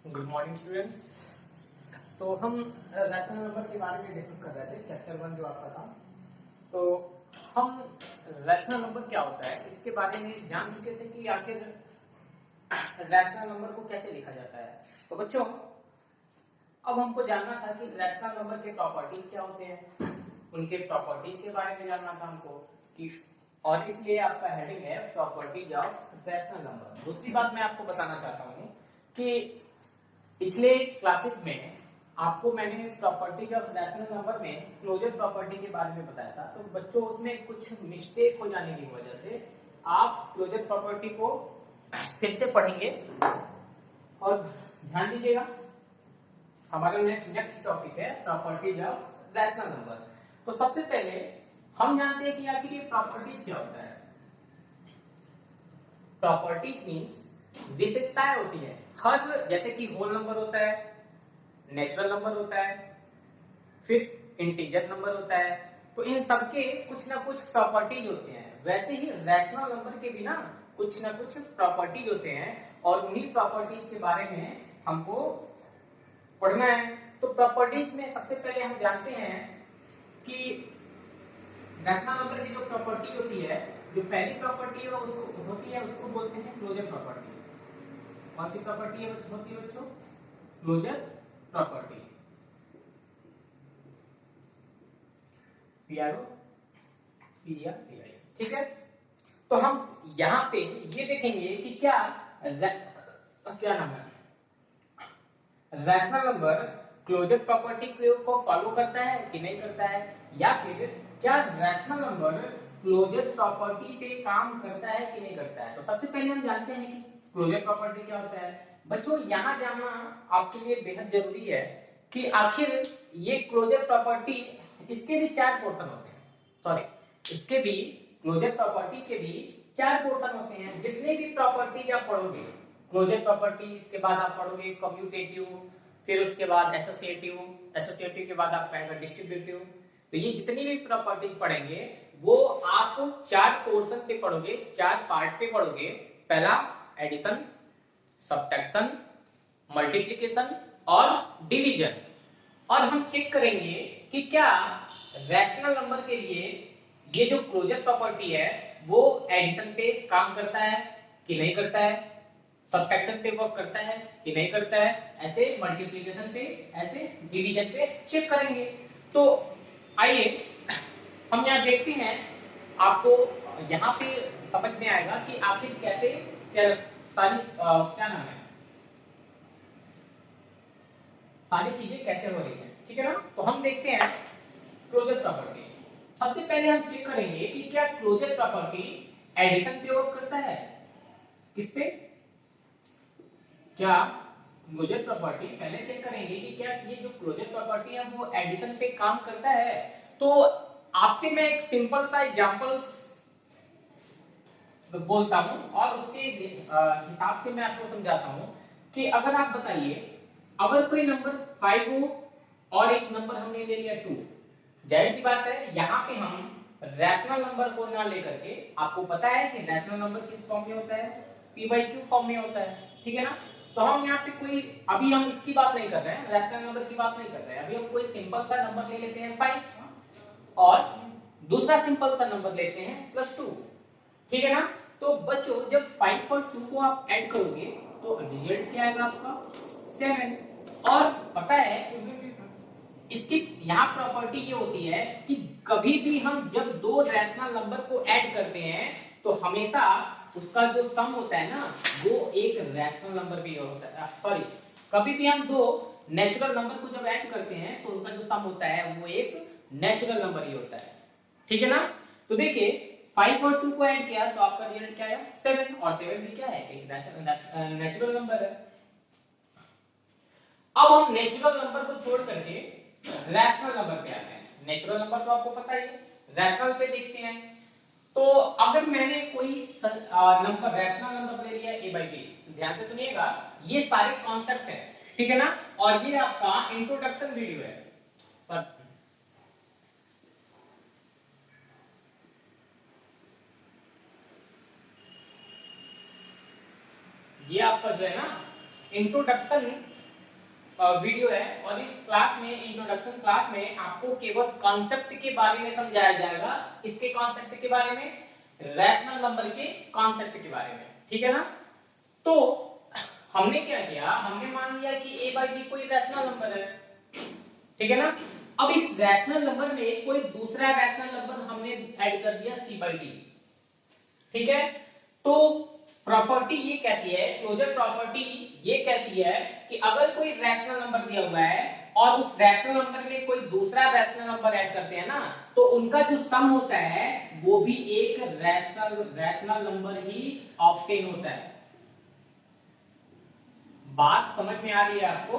Good morning students. तो हम rational number के बारे में डिस्कस कर रहे थे, चैप्टर 1 जो आपका था। तो हम रैशनल नंबर क्या होता है इसके बारे में जान चुके थे कि आखिर रैशनल नंबर को कैसे लिखा जाता है। तो बच्चों अब हमको जानना था कि रैशनल नंबर के प्रॉपर्टीज क्या होते हैं, उनके प्रॉपर्टीज के बारे में जानना था हमको कि, और इसलिए आपका हेडिंग है प्रॉपर्टीज ऑफ रैशनल नंबर। दूसरी बात मैं आपको बताना चाहता हूँ कि पिछले क्लासेस में आपको मैंने प्रॉपर्टी ऑफ रैशनल नंबर में क्लोजर प्रॉपर्टी के बारे में बताया था। तो बच्चों उसमें कुछ मिस्टेक हो जाने की वजह से आप क्लोजर प्रॉपर्टी को फिर से पढ़ेंगे और ध्यान दीजिएगा। हमारा नेक्स्ट टॉपिक है प्रॉपर्टीज ऑफ रैशनल नंबर। तो सबसे पहले हम जानते हैं कि आखिर ये प्रॉपर्टीज क्या होता है। प्रॉपर्टीज मींस विशेषताएं होती है हर, जैसे कि होल नंबर होता है, नेचुरल नंबर होता है, फिर इंटीजर नंबर होता है। तो इन सबके कुछ ना कुछ प्रॉपर्टीज होते हैं। वैसे ही रैशनल नंबर के भी ना कुछ प्रॉपर्टीज होते हैं और उन्हीं प्रॉपर्टीज के बारे में हमको पढ़ना है। तो प्रॉपर्टीज में सबसे पहले हम जानते हैं कि रैशनल नंबर की जो प्रॉपर्टी होती है, जो पहली प्रॉपर्टी है उसको होती है उसको बोलते हैं क्लोजर प्रॉपर्टी। कौन सी प्रॉपर्टी होती है बच्चों? Closure property. पीआरओ पीआरटीआई, ठीक है। तो हम यहां पे ये देखेंगे कि क्या नाम है, रैशनल नंबर क्लोजर प्रॉपर्टी को फॉलो करता है कि नहीं करता है, या फिर क्या रैशनल नंबर क्लोजर प्रॉपर्टी पे काम करता है कि नहीं करता है। तो सबसे पहले हम जानते हैं कि क्लोजर प्रॉपर्टी क्या होता है। बच्चों यहां जानना आपके लिए बेहद जरूरी है कि आखिर ये क्लोजर प्रॉपर्टी, इसके भी 4 पोर्शन होते हैं। सॉरी, इसके भी क्लोजर प्रॉपर्टी के भी 4 पोर्शन होते हैं। जितने भी प्रॉपर्टीज आप पढ़ोगे क्लोजर प्रॉपर्टी, इसके बाद आप पढ़ोगे कम्यूटेटिव, फिर उसके बाद एसोसिएटिव के बाद आपका आएगा डिस्ट्रीब्यूटिव। तो ये जितनी भी प्रॉपर्टीज पढ़ेंगे वो आप 4 पोर्शन पे पढ़ोगे, 4 पार्ट पे पढ़ोगे। पहला एडिशन, सब्ट्रैक्शन, मल्टीप्लिकेशन और डिवीजन। और हम चेक करेंगे कि क्या रैशनल नंबर के लिए ये जो क्लोजर प्रॉपर्टी है वो एडिशन पे काम करता है कि नहीं करता है, सब्ट्रैक्शन पे वर्क करता है कि नहीं करता है, ऐसे मल्टीप्लिकेशन पे, ऐसे डिवीजन पे चेक करेंगे। तो आइए हम यहाँ देखते हैं, आपको यहाँ पे समझ में आएगा कि आखिर कैसे सारी क्या नाम है, सारी चीजें कैसे हो रही है, ठीक है ना। तो हम देखते हैं क्लोजर प्रॉपर्टी। सबसे पहले हम चेक करेंगे कि क्या क्लोजर प्रॉपर्टी एडिशन पे वर्क करता है। किस पे? क्या क्लोजर प्रॉपर्टी, पहले चेक करेंगे कि क्या ये जो क्लोजर प्रॉपर्टी है वो एडिशन पे काम करता है। तो आपसे मैं एक सिंपल सा एग्जांपल बोलता हूं और उसके हिसाब से मैं आपको समझाता हूं कि अगर आप बताइए, अगर कोई नंबर 5 हो और एक नंबर हमने ले लिया 2, जाहिर सी बात है यहाँ पे हम रैशनल नंबर को ना लेकर के, आपको पता है कि रैशनल नंबर किस फॉर्म में होता है, p/q फॉर्म में होता है, ठीक है ना। तो हम यहाँ पे कोई, अभी हम इसकी बात नहीं कर रहे हैं, रैशनल नंबर की बात नहीं कर रहे हैं। अभी हम कोई सिंपल सा नंबर ले लेते हैं 5 और दूसरा सिंपल सा नंबर लेते हैं +2, ठीक है ना। तो बच्चों जब 5 और 2 को आप ऐड करोगे तो रिजल्ट क्या आएगा आपका 7। और पता है इसकी यहाँ प्रॉपर्टी ये होती है कि कभी भी हम जब 2 रैशनल नंबर को ऐड करते हैं तो हमेशा उसका जो सम होता है ना वो एक रैशनल नंबर भी होता है। सॉरी, कभी भी हम 2 नेचुरल नंबर को जब ऐड करते हैं तो उनका जो सम होता है वो एक नेचुरल नंबर ही होता है, ठीक है ना। तो देखिए 5 और 2 को ऐड किया तो आपका रिजल्ट क्या आया 7, और 7 भी क्या है, एक नेचुरल नंबर है। अब हम नेचुरल नंबर को छोड़ करके रैशनल नंबर पे आते हैं। नेचुरल नंबर तो आपको पता ही है, रैशनल पे देखते हैं। तो अगर मैंने कोई नंबर रैशनल नंबर ले लिया a/b, ध्यान से सुनिएगा, ये सारे कॉन्सेप्ट है, ठीक है ना। और ये आपका इंट्रोडक्शन वीडियो है। पर ये आपका जो है ना इंट्रोडक्शन वीडियो है और इस क्लास में, इंट्रोडक्शन क्लास में, आपको केवल कॉन्सेप्ट के बारे में समझाया जाएगा। किसके कॉन्सेप्ट के बारे में? रैशनल नंबर के कॉन्सेप्ट के बारे में, ठीक है ना। तो हमने क्या किया, हमने मान लिया कि a बाई b कोई रैशनल नंबर है, ठीक है ना। अब इस रैशनल नंबर में कोई दूसरा रैशनल नंबर हमने ऐड कर दिया c बाई d, ठीक है। तो प्रॉपर्टी ये कहती है, क्लोजर प्रॉपर्टी ये कहती है कि अगर कोई रैशनल नंबर दिया हुआ है और उस रैशनल नंबर में कोई दूसरा रैशनल नंबर ऐड करते हैं ना, तो उनका जो सम होता है वो भी एक रैशनल नंबर ही ऑब्टेन होता है। बात समझ में आ रही है आपको,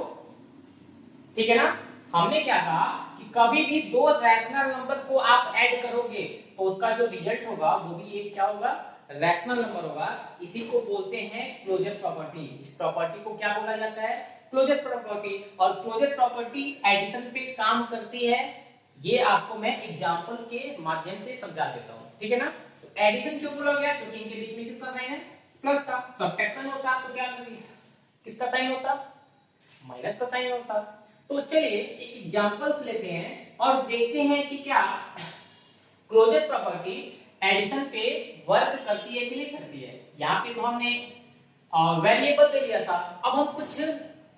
ठीक है ना। हमने क्या कहा कि कभी भी दो रैशनल नंबर को आप ऐड करोगे तो उसका जो रिजल्ट होगा वो भी एक क्या होगा, रैशनल नंबर होगा। इसी को बोलते हैं क्लोजर प्रॉपर्टी। इस प्रॉपर्टी को क्या बोला जाता है? Closure property. और क्लोजर प्रॉपर्टी एडिशन पे काम करती है, ये आपको मैं एग्जांपल के माध्यम से समझा देता हूं, ठीक है ना। तो एडिशन क्यों बोला गया? क्योंकि इनके बीच में किसका साइन है? प्लस का। सब्ट्रैक्शन होता तो क्या किसका साइन होता? माइनस का साइन होता। तो चलिए एक एग्जांपल्स लेते हैं और देखते हैं कि क्या क्लोजर प्रॉपर्टी एडिशन पे वर्क करती है कि नहीं करती है। यहाँ पे तो हमने वेरिएबल ले लिया था, अब हम कुछ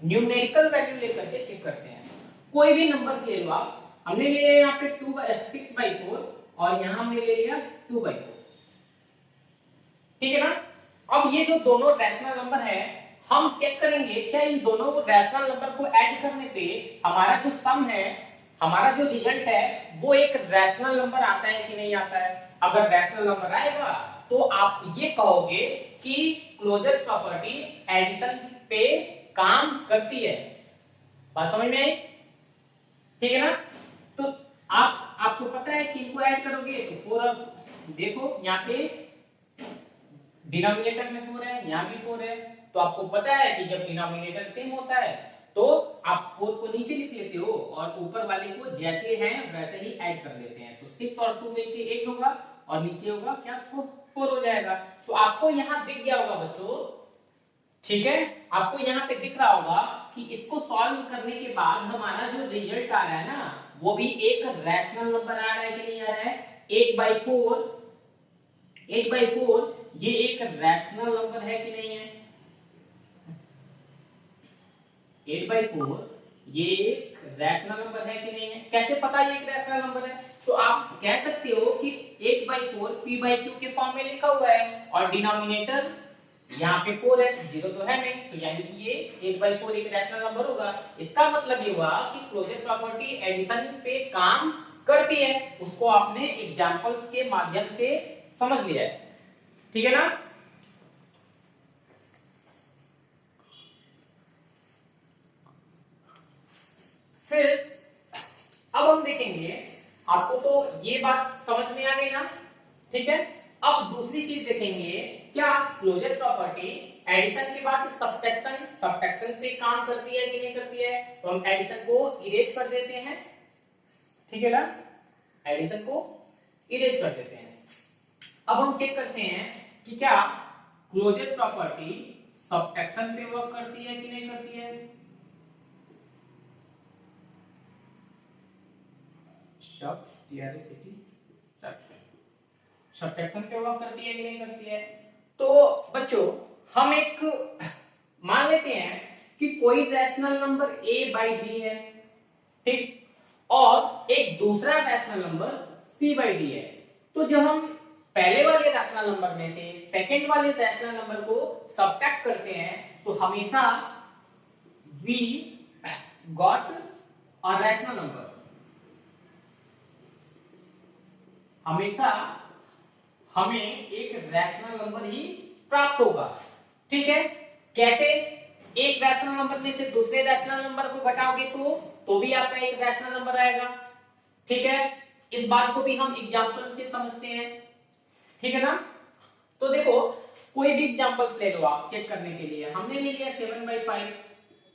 न्यूमेरिकल वैल्यू लेकर के चेक करते हैं। कोई भी नंबर ले लो आप, हमने ले लिया यहाँ पे 6/4 और यहाँ हमने ले लिया 2/4, ठीक है ना। अब ये जो दोनों रैशनल नंबर है, हम चेक करेंगे क्या इन दोनों रैशनल नंबर को ऐड करने पे हमारा जो सम है, हमारा जो रिजल्ट है वो एक रैशनल नंबर आता है कि नहीं आता है। अगर रैशनल नंबर आएगा तो आप ये कहोगे कि क्लोजर प्रॉपर्टी एडिशन पे काम करती है। बात समझ में आई? ठीक है ना। तो आपको पता है कि इनको ऐड करोगे तो 4 और देखो यहाँ पे डिनोमिनेटर में 4 है, यहाँ भी 4 है, तो आपको पता है कि जब डिनोमिनेटर सेम होता है तो आप 4 को नीचे लिख लेते हो और ऊपर वाले को जैसे हैं वैसे ही ऐड कर लेते हैं। तो 6 और 2 मिलके 8 होगा और नीचे होगा क्या 4 हो जाएगा। तो आपको यहाँ दिख गया होगा बच्चों, ठीक है, आपको यहाँ पे दिख रहा होगा कि इसको सॉल्व करने के बाद हमारा जो रिजल्ट आ रहा है ना वो भी एक रैशनल नंबर आ रहा है कि नहीं आ रहा है। 8/4 ये एक रैशनल नंबर है कि नहीं है। 8/4 ये एक रैशनल नंबर है कि नहीं है। कैसे पता ये एक रैशनल नंबर है? तो आप कह सकते हो कि 8/4 p/q के फॉर्म में लिखा हुआ है और डिनोमिनेटर यहाँ पे 4 है, 0 तो है नहीं, तो यानी कि ये 8/4 एक रैशनल नंबर होगा। इसका मतलब ये हुआ कि क्लोजर प्रॉपर्टी एडिशन पे काम करती है। उसको आपने एग्जांपल्स के माध्यम से समझ लिया है, ठीक है ना। फिर अब हम देखेंगे, आपको तो ये बात समझ में आ गई ना, ठीक है। अब दूसरी चीज देखेंगे, क्या क्लोजर प्रॉपर्टी एडिशन के बाद सब्ट्रैक्शन पे काम करती है कि नहीं करती है। तो हम एडिशन को इरेज कर देते हैं, ठीक है ना, एडिशन को इरेज कर देते हैं। अब हम चेक करते हैं कि क्या क्लोजर प्रॉपर्टी सब्ट्रैक्शन पे वर्क करती है कि नहीं करती है। सब्ट्रैक्शन पे वर्क करती है कि नहीं करती है। तो बच्चों हम एक मान लेते हैं कि कोई रैशनल नंबर a/b है, ठीक, और एक दूसरा रैशनल नंबर c/d है। तो जब हम पहले वाले रैशनल नंबर में से सेकंड वाले रैशनल नंबर को सब्ट्रैक्ट करते हैं तो हमेशा we got a rational number, हमेशा हमें एक रैशनल नंबर ही प्राप्त होगा, ठीक है। कैसे? एक रैशनल नंबर में से दूसरे रैशनल नंबर को घटाओगे तो भी आपका एक रैशनल नंबर आएगा, ठीक है। इस बात को भी हम एग्जांपल से समझते हैं, ठीक है ना। तो देखो कोई भी एग्जांपल्स ले लो आप चेक करने के लिए। हमने ले लिया 7/5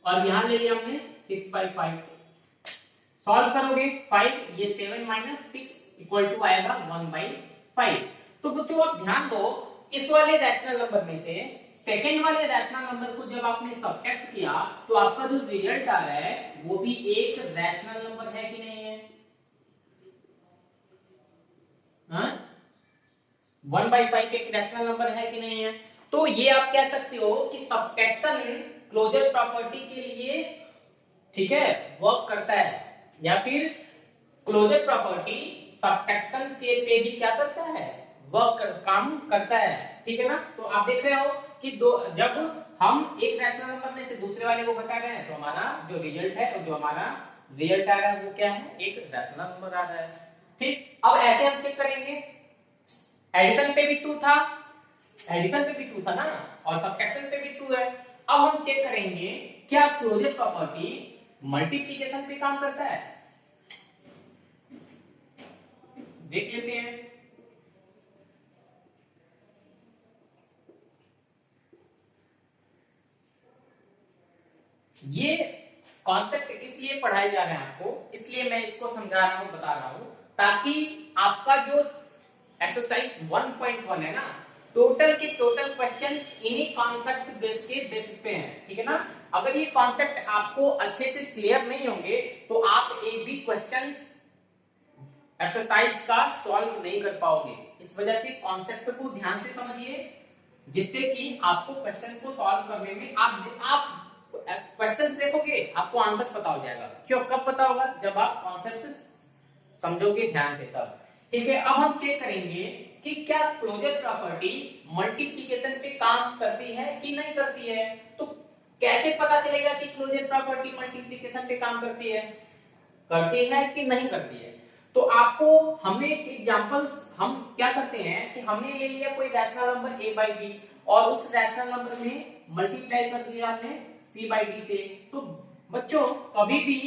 और यहां ले लिया हमने 6/5। सॉल्व करोगे 5, ये 7 - 6 इक्वल टू आएगा 1/5। तो बच्चों आप ध्यान दो, इस वाले रैशनल नंबर में से सेकंड वाले रैशनल नंबर को जब आपने सब्ट्रैक्ट किया तो आपका जो रिजल्ट आ रहा है वो भी एक रैशनल नंबर है कि नहीं है? हाँ, 1/5 एक रैशनल नंबर है कि नहीं है? तो ये आप कह सकते हो कि सब्ट्रैक्शन क्लोजर प्रॉपर्टी के लिए, ठीक है, वर्क करता है, या फिर क्लोजर प्रॉपर्टी सब्ट्रैक्शन के पे भी क्या करता है, काम करता है, ठीक है ना। तो आप देख रहे हो कि जब हम एक रैशनल नंबर में से दूसरे वाले को घटा रहे हैं तो हमारा जो रिजल्ट है और जो हमारा रिजल्ट आ रहा है वो क्या है, एक रैशनल नंबर आ रहा है। ठीक, अब ऐसे हम चेक करेंगे, एडिशन पे भी ट्रू था, एडिशन पे भी ट्रू था ना, और सब्ट्रैक्शन पे भी ट्रू है। अब हम चेक करेंगे क्या क्लोजर प्रॉपर्टी मल्टीप्लिकेशन पे काम करता है, देख लेते हैं। ये कॉन्सेप्ट इसलिए पढ़ाए जा रहे हैं आपको, इसलिए मैं इसको समझा रहा हूं, बता रहा हूं, ताकि आपका जो एक्सरसाइज 1.1 है ना, टोटल के टोटल क्वेश्चन इन्हीं कॉन्सेप्ट के बेसिस पे हैं, ठीक है ना। अगर ये कॉन्सेप्ट आपको अच्छे से क्लियर नहीं होंगे तो आप एक भी क्वेश्चन एक्सरसाइज का सॉल्व नहीं कर पाओगे। इस वजह से कॉन्सेप्ट को ध्यान से समझिए, जिससे कि आपको क्वेश्चन को सॉल्व करने में आप क्वेश्चन देखोगे आपको आंसर पता हो जाएगा। क्यों, कब पता होगा, जब आप कॉन्सेप्ट समझोगे ध्यान से, तब। ठीक है, अब हम चेक करेंगे कि क्या क्लोजर प्रॉपर्टी मल्टीप्लिकेशन पे काम करती है कि नहीं करती है। तो कैसे पता चलेगा कि क्लोजर प्रॉपर्टी मल्टीप्लिकेशन पे काम करती है कि नहीं करती है? तो आपको हमने एग्जांपल, हम क्या करते हैं कि हमने ले लिया कोई रैशनल नंबर a/b और उस रैशनल नंबर में मल्टीप्लाई कर दिया हमने c/d से। तो बच्चों कभी भी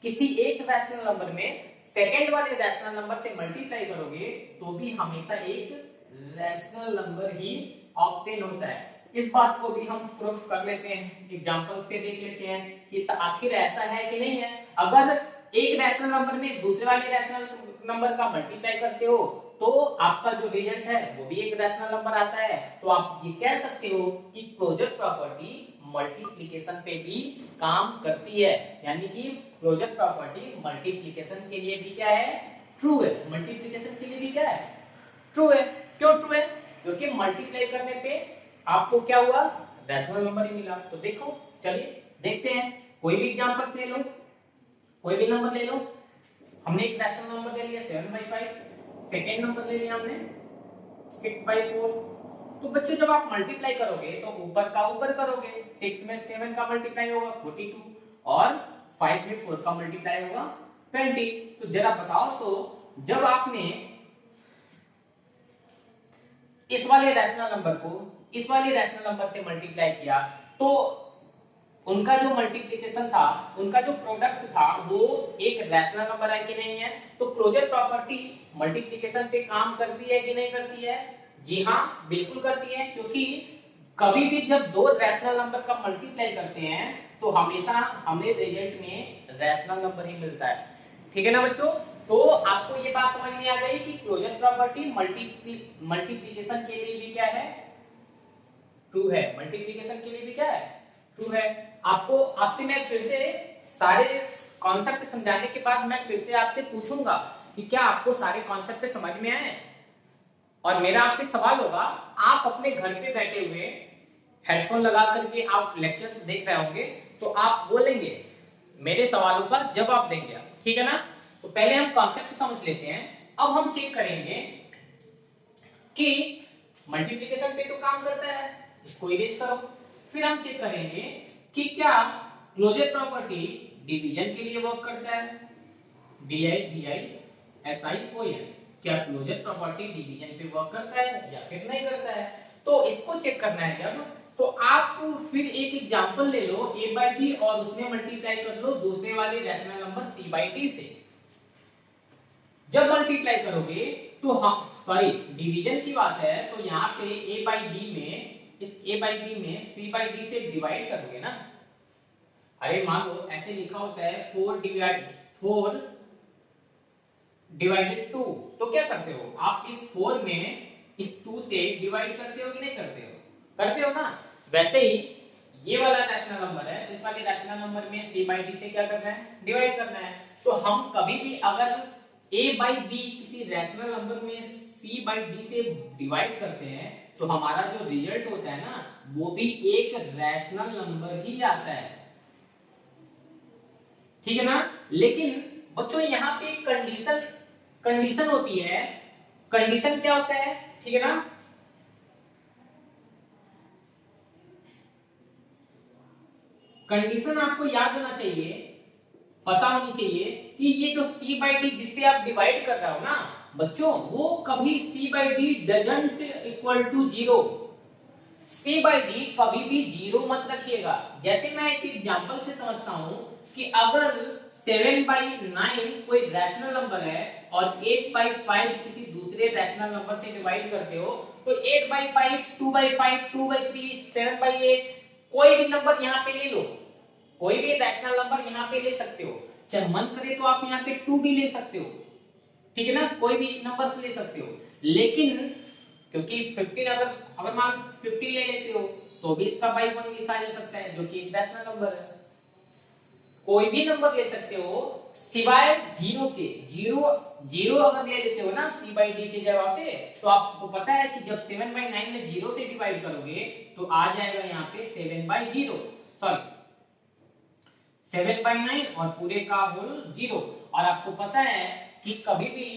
किसी एक रैशनल नंबर में सेकंड वाले रैशनल नंबर से मल्टीप्लाई करोगे तो भी हमेशा एक रैशनल नंबर ही ऑब्टेन होता है। इस बात को भी हम प्रूफ कर लेते हैं, एग्जांपल से देख लेते हैं कि आखिर ऐसा है कि नहीं है। अगर एक रैशनल नंबर में दूसरे वाले रैशनल नंबर का मल्टीप्लाई करते हो तो आपका जो रिजल्ट है वो भी एक रैशनल नंबर आता है। तो आप ये कह सकते हो कि क्लोजर प्रॉपर्टी मल्टीप्लिकेशन पे भी काम करती है, यानी कि क्लोजर प्रॉपर्टी मल्टीप्लिकेशन के लिए भी क्या है, ट्रू है। मल्टीप्लिकेशन के लिए भी क्या है, ट्रू है। क्यों ट्रू है? क्योंकि मल्टीप्लाई करने पे आपको क्या हुआ, रैशनल नंबर ही मिला। तो देखो, चलिए देखते हैं, कोई भी एग्जांपल ले लो, कोई भी नंबर ले लो। हमने एक रैशनल नंबर ले लिया 7/5, सेकेंड नंबर ले लिया हमने 6/4। तो बच्चे जब आप मल्टीप्लाई करोगे तो ऊपर का ऊपर करोगे, 6 में 7 का मल्टीप्लाई होगा 42 और 5 में 4 का मल्टीप्लाई होगा 20। तो जरा बताओ, तो जब आपने इस वाले रैशनल नंबर को इस वाले रैशनल नंबर से मल्टीप्लाई किया तो उनका जो मल्टीप्लिकेशन था, उनका जो प्रोडक्ट था वो एक रैशनल नंबर है कि नहीं है। तो क्लोजर प्रॉपर्टी मल्टीप्लिकेशन पे काम करती है कि नहीं करती है? जी हाँ, बिल्कुल करती है, क्योंकि कभी भी जब दो रैशनल नंबर का मल्टीप्लाई करते हैं तो हमेशा हमें रिजल्ट में रैशनल नंबर ही मिलता है। ठीक है ना बच्चों? तो आपको ये बात समझ में आ गई कि क्लोजर प्रॉपर्टी मल्टीप्लिकेशन के लिए भी क्या है, ट्रू है। मल्टीप्लिकेशन के लिए भी क्या है, ट्रू है। आपको आपसे मैं फिर से सारे कॉन्सेप्ट समझाने के बाद मैं फिर से आपसे पूछूंगा कि क्या आपको सारे कॉन्सेप्ट समझ में आए। और मेरा आपसे सवाल होगा, आप अपने घर पे बैठे हुए हेडफोन लगा करके आप लेक्चर्स देख रहे होंगे तो आप बोलेंगे, मेरे सवालों का जवाब देंगे आप, ठीक है ना। तो पहले हम कॉन्सेप्ट समझ लेते हैं, अब हम चेक करेंगे कि मल्टीप्लिकेशन पे तो काम करता है, इसको इरेज करो। फिर हम चेक करेंगे कि क्या क्लोजर प्रॉपर्टी डिवीजन के लिए वर्क करता है, DI क्या क्लोजर प्रॉपर्टी डिवीजन पे वर्क करता है या फिर नहीं करता है। तो इसको चेक करना है जब, तो आप फिर एक एग्जांपल ले लो a/b और उसमें मल्टीप्लाई कर लो दूसरे वाले रैशनल नंबर c/d से। जब मल्टीप्लाई करोगे तो सॉरी डिवीजन की बात है, तो यहाँ पे a/b में इस a/b में c/d से डिवाइड करोगे ना। अरे मान लो ऐसे लिखा होता है 4 डिवाइडेड 2, तो क्या करते हो आप इस 4 में इस 2 से डिवाइड करते हो कि नहीं करते हो? करते हो ना। वैसे ही ये वाला रैशनल नंबर है, तो इस वाले रैशनल नंबर में c बाई d से क्या करना है, डिवाइड करना है। तो हम कभी भी अगर a बाई b किसी रैशनल नंबर में c बाई d से डिवाइड करते हैं तो हमारा जो रिजल्ट होता है ना वो भी एक रैशनल नंबर ही आता है, ठीक है ना। लेकिन बच्चों यहाँ पे कंडीशन कंडीशन होती है। कंडीशन क्या होता है, ठीक है ना, कंडीशन आपको याद होना चाहिए, पता होनी चाहिए कि ये जो c बाई डी जिससे आप डिवाइड कर रहे हो ना बच्चों, वो कभी c by D doesn't equal to zero. c by D कभी भी जीरो मत रखिएगा। जैसे मैं एक एग्जांपल से समझता हूं कि अगर 7 बाई 9 कोई रैशनल नंबर है और 8 बाई 5 किसी दूसरे रैशनल नंबर से डिवाइड करते हो तो 8 बाई 5, 2 बाई 5, 2 बाई 3, 7 बाई 8 कोई भी नंबर यहाँ पे ले लो, कोई भी रैशनल नंबर यहाँ पे ले सकते हो। चाहे मन करे तो आप यहाँ पे 2 भी ले सकते हो, ठीक है ना, कोई भी नंबर से ले सकते हो। लेकिन क्योंकि 15 अगर मान 15 ले लेते हो तो भी इसका बाई 1 लिखा जा सकता है जो कि एक रैशनल नंबर है। कोई भी नंबर ले सकते हो सिवाय जीरो के। जीरो जीरो अगर ले लेते हो ना c बाई डी की जगह पे तो आपको पता है कि जब 7 बाई 9 में जीरो से डिवाइड करोगे तो आ जाएगा यहाँ पे 7 बाई जीरो, सॉरी 7 बाई 9 और पूरे का होल जीरो। और आपको पता है कि कभी भी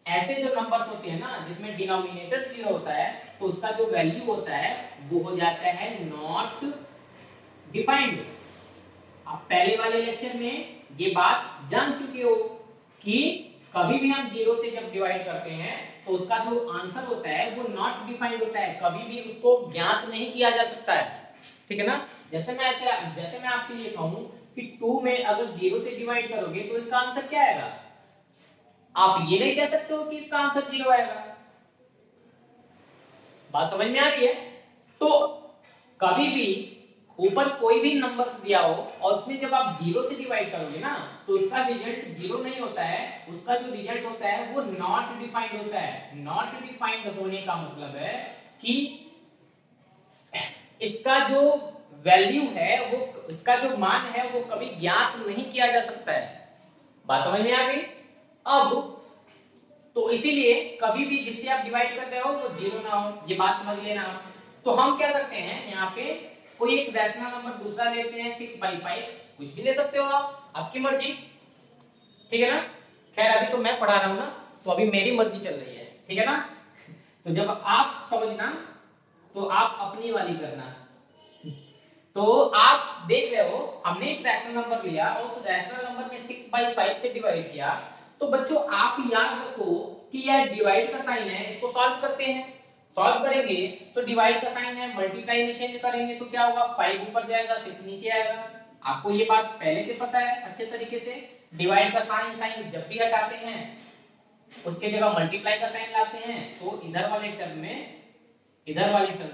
ऐसे जो नंबर्स होते हैं ना जिसमें डिनोमिनेटर जीरो होता है तो उसका जो वैल्यू होता है वो हो जाता है नॉट डिफाइंड। आप पहले वाले लेक्चर में ये बात जान चुके हो कि कभी भी हम जीरो से जब डिवाइड करते हैं तो उसका जो आंसर होता है वो नॉट डिफाइंड होता है, कभी भी उसको ज्ञात नहीं किया जा सकता है, ठीक है ना। जैसे मैं आपसे ये कहूं कि 2 में अगर जीरो से डिवाइड करोगे तो इसका आंसर क्या आएगा, आप ये नहीं कह सकते हो कि इसका आंसर जीरो आएगा। बात समझ में आ रही है। तो कभी भी ऊपर कोई भी नंबर दिया हो और उसमें जब आप जीरो से डिवाइड करोगे ना तो उसका रिजल्ट जीरो नहीं होता है, उसका जो रिजल्ट होता है वो नॉट डिफाइंड होता है। नॉट डिफाइंड होने का मतलब है कि इसका जो वैल्यू है वो, इसका जो मान है वो कभी ज्ञात नहीं किया जा सकता है। बात समझ में आ गई। अब तो इसीलिए कभी भी जिससे आप डिवाइड कर रहे हो वो जीरो ना हो, ये बात समझ लेना। तो हम क्या करते हैं यहाँ पे कोई एक रैशनल नंबर दूसरा लेते हैं 6 बाई 5, कुछ भी ले सकते हो आप, आपकी मर्जी, ठीक है ना। खैर अभी तो मैं पढ़ा रहा हूं ना तो अभी मेरी मर्जी चल रही है, ठीक है ना। तो जब आप समझना तो आप अपनी वाली करना। तो आप देख रहे हो हमने एक रैशनल नंबर लिया और उस रैशनल नंबर में 6 बाई 5 से डिवाइड किया। तो बच्चों आप याद रखो कि यह डिवाइड का साइन है, इसको सॉल्व करते हैं। सॉल्व करेंगे तो डिवाइड का साइन है, मल्टीप्लाई में चेंज करेंगे तो क्या होगा, 5 ऊपर जाएगा 6 नीचे आएगा। आपको ये बात पहले से पता है अच्छे तरीके से। डिवाइड का साइन जब भी हटाते हैं उसके जगह मल्टीप्लाई का साइन लाते हैं तो इधर वाले टर्म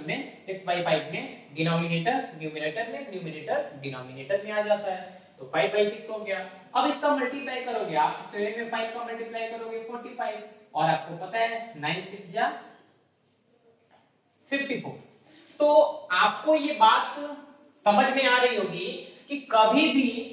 में 6 बाई 5 में डिनोमिनेटर न्यूमरेटर में, न्यूमरेटर डिनोमिनेटर में आ जाता है। तो 5 बाई 6 हो गया। अब इसका मल्टीप्लाई करोगे आप, 7 में 5 का मल्टीप्लाई करोगे 45 और आपको पता है 9 6 जा 54। तो आपको ये बात समझ में आ रही होगी कि कभी भी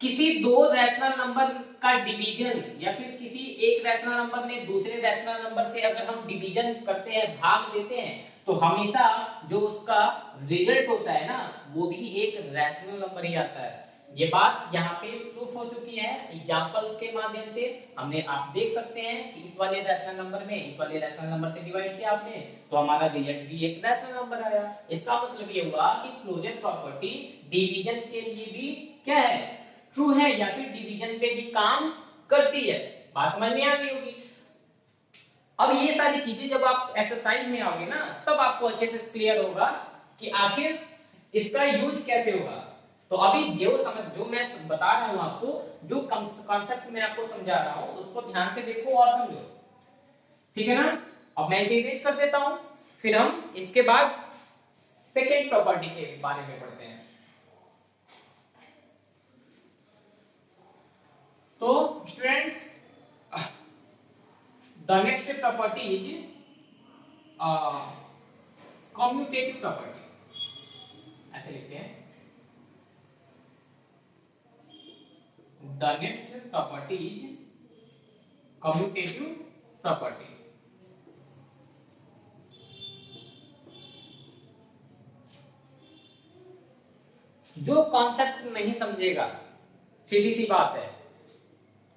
किसी दो रैशनल नंबर का डिवीजन या फिर किसी एक रैशनल नंबर में दूसरे रैशनल नंबर से अगर हम डिवीजन करते हैं, भाग देते हैं, तो हमेशा जो उसका रिजल्ट होता है ना वो भी एक रैशनल नंबर ही आता है। ये बात यहाँ पे प्रूफ हो चुकी है एग्जांपल्स के माध्यम से। हमने आप देख सकते हैं कि इस वाले रैशनल नंबर में इस वाले रैशनल नंबर से डिवाइड किया आपने तो हमारा रिजल्ट भी एक रैशनल नंबर आया। इसका मतलब ये हुआ कि क्लोजर प्रॉपर्टी डिवीजन के लिए भी क्या है, ट्रू है या फिर डिवीजन पे भी काम करती है। बात समझ में आ गई होगी। अब ये सारी चीजें जब आप एक्सरसाइज में आओगे ना तब आपको अच्छे से क्लियर होगा कि आखिर इसका यूज कैसे होगा। तो अभी जो मैं बता रहा हूं आपको, जो कॉन्सेप्ट मैं आपको समझा रहा हूं उसको ध्यान से देखो और समझो, ठीक है ना। अब मैं इसे इरेज कर देता हूं, फिर हम इसके बाद सेकेंड प्रॉपर्टी के बारे में पढ़ते हैं। तो students the next property is commutative property. The next property is commutative property. जो कॉन्सेप्ट नहीं समझेगा, सीधी सी बात है,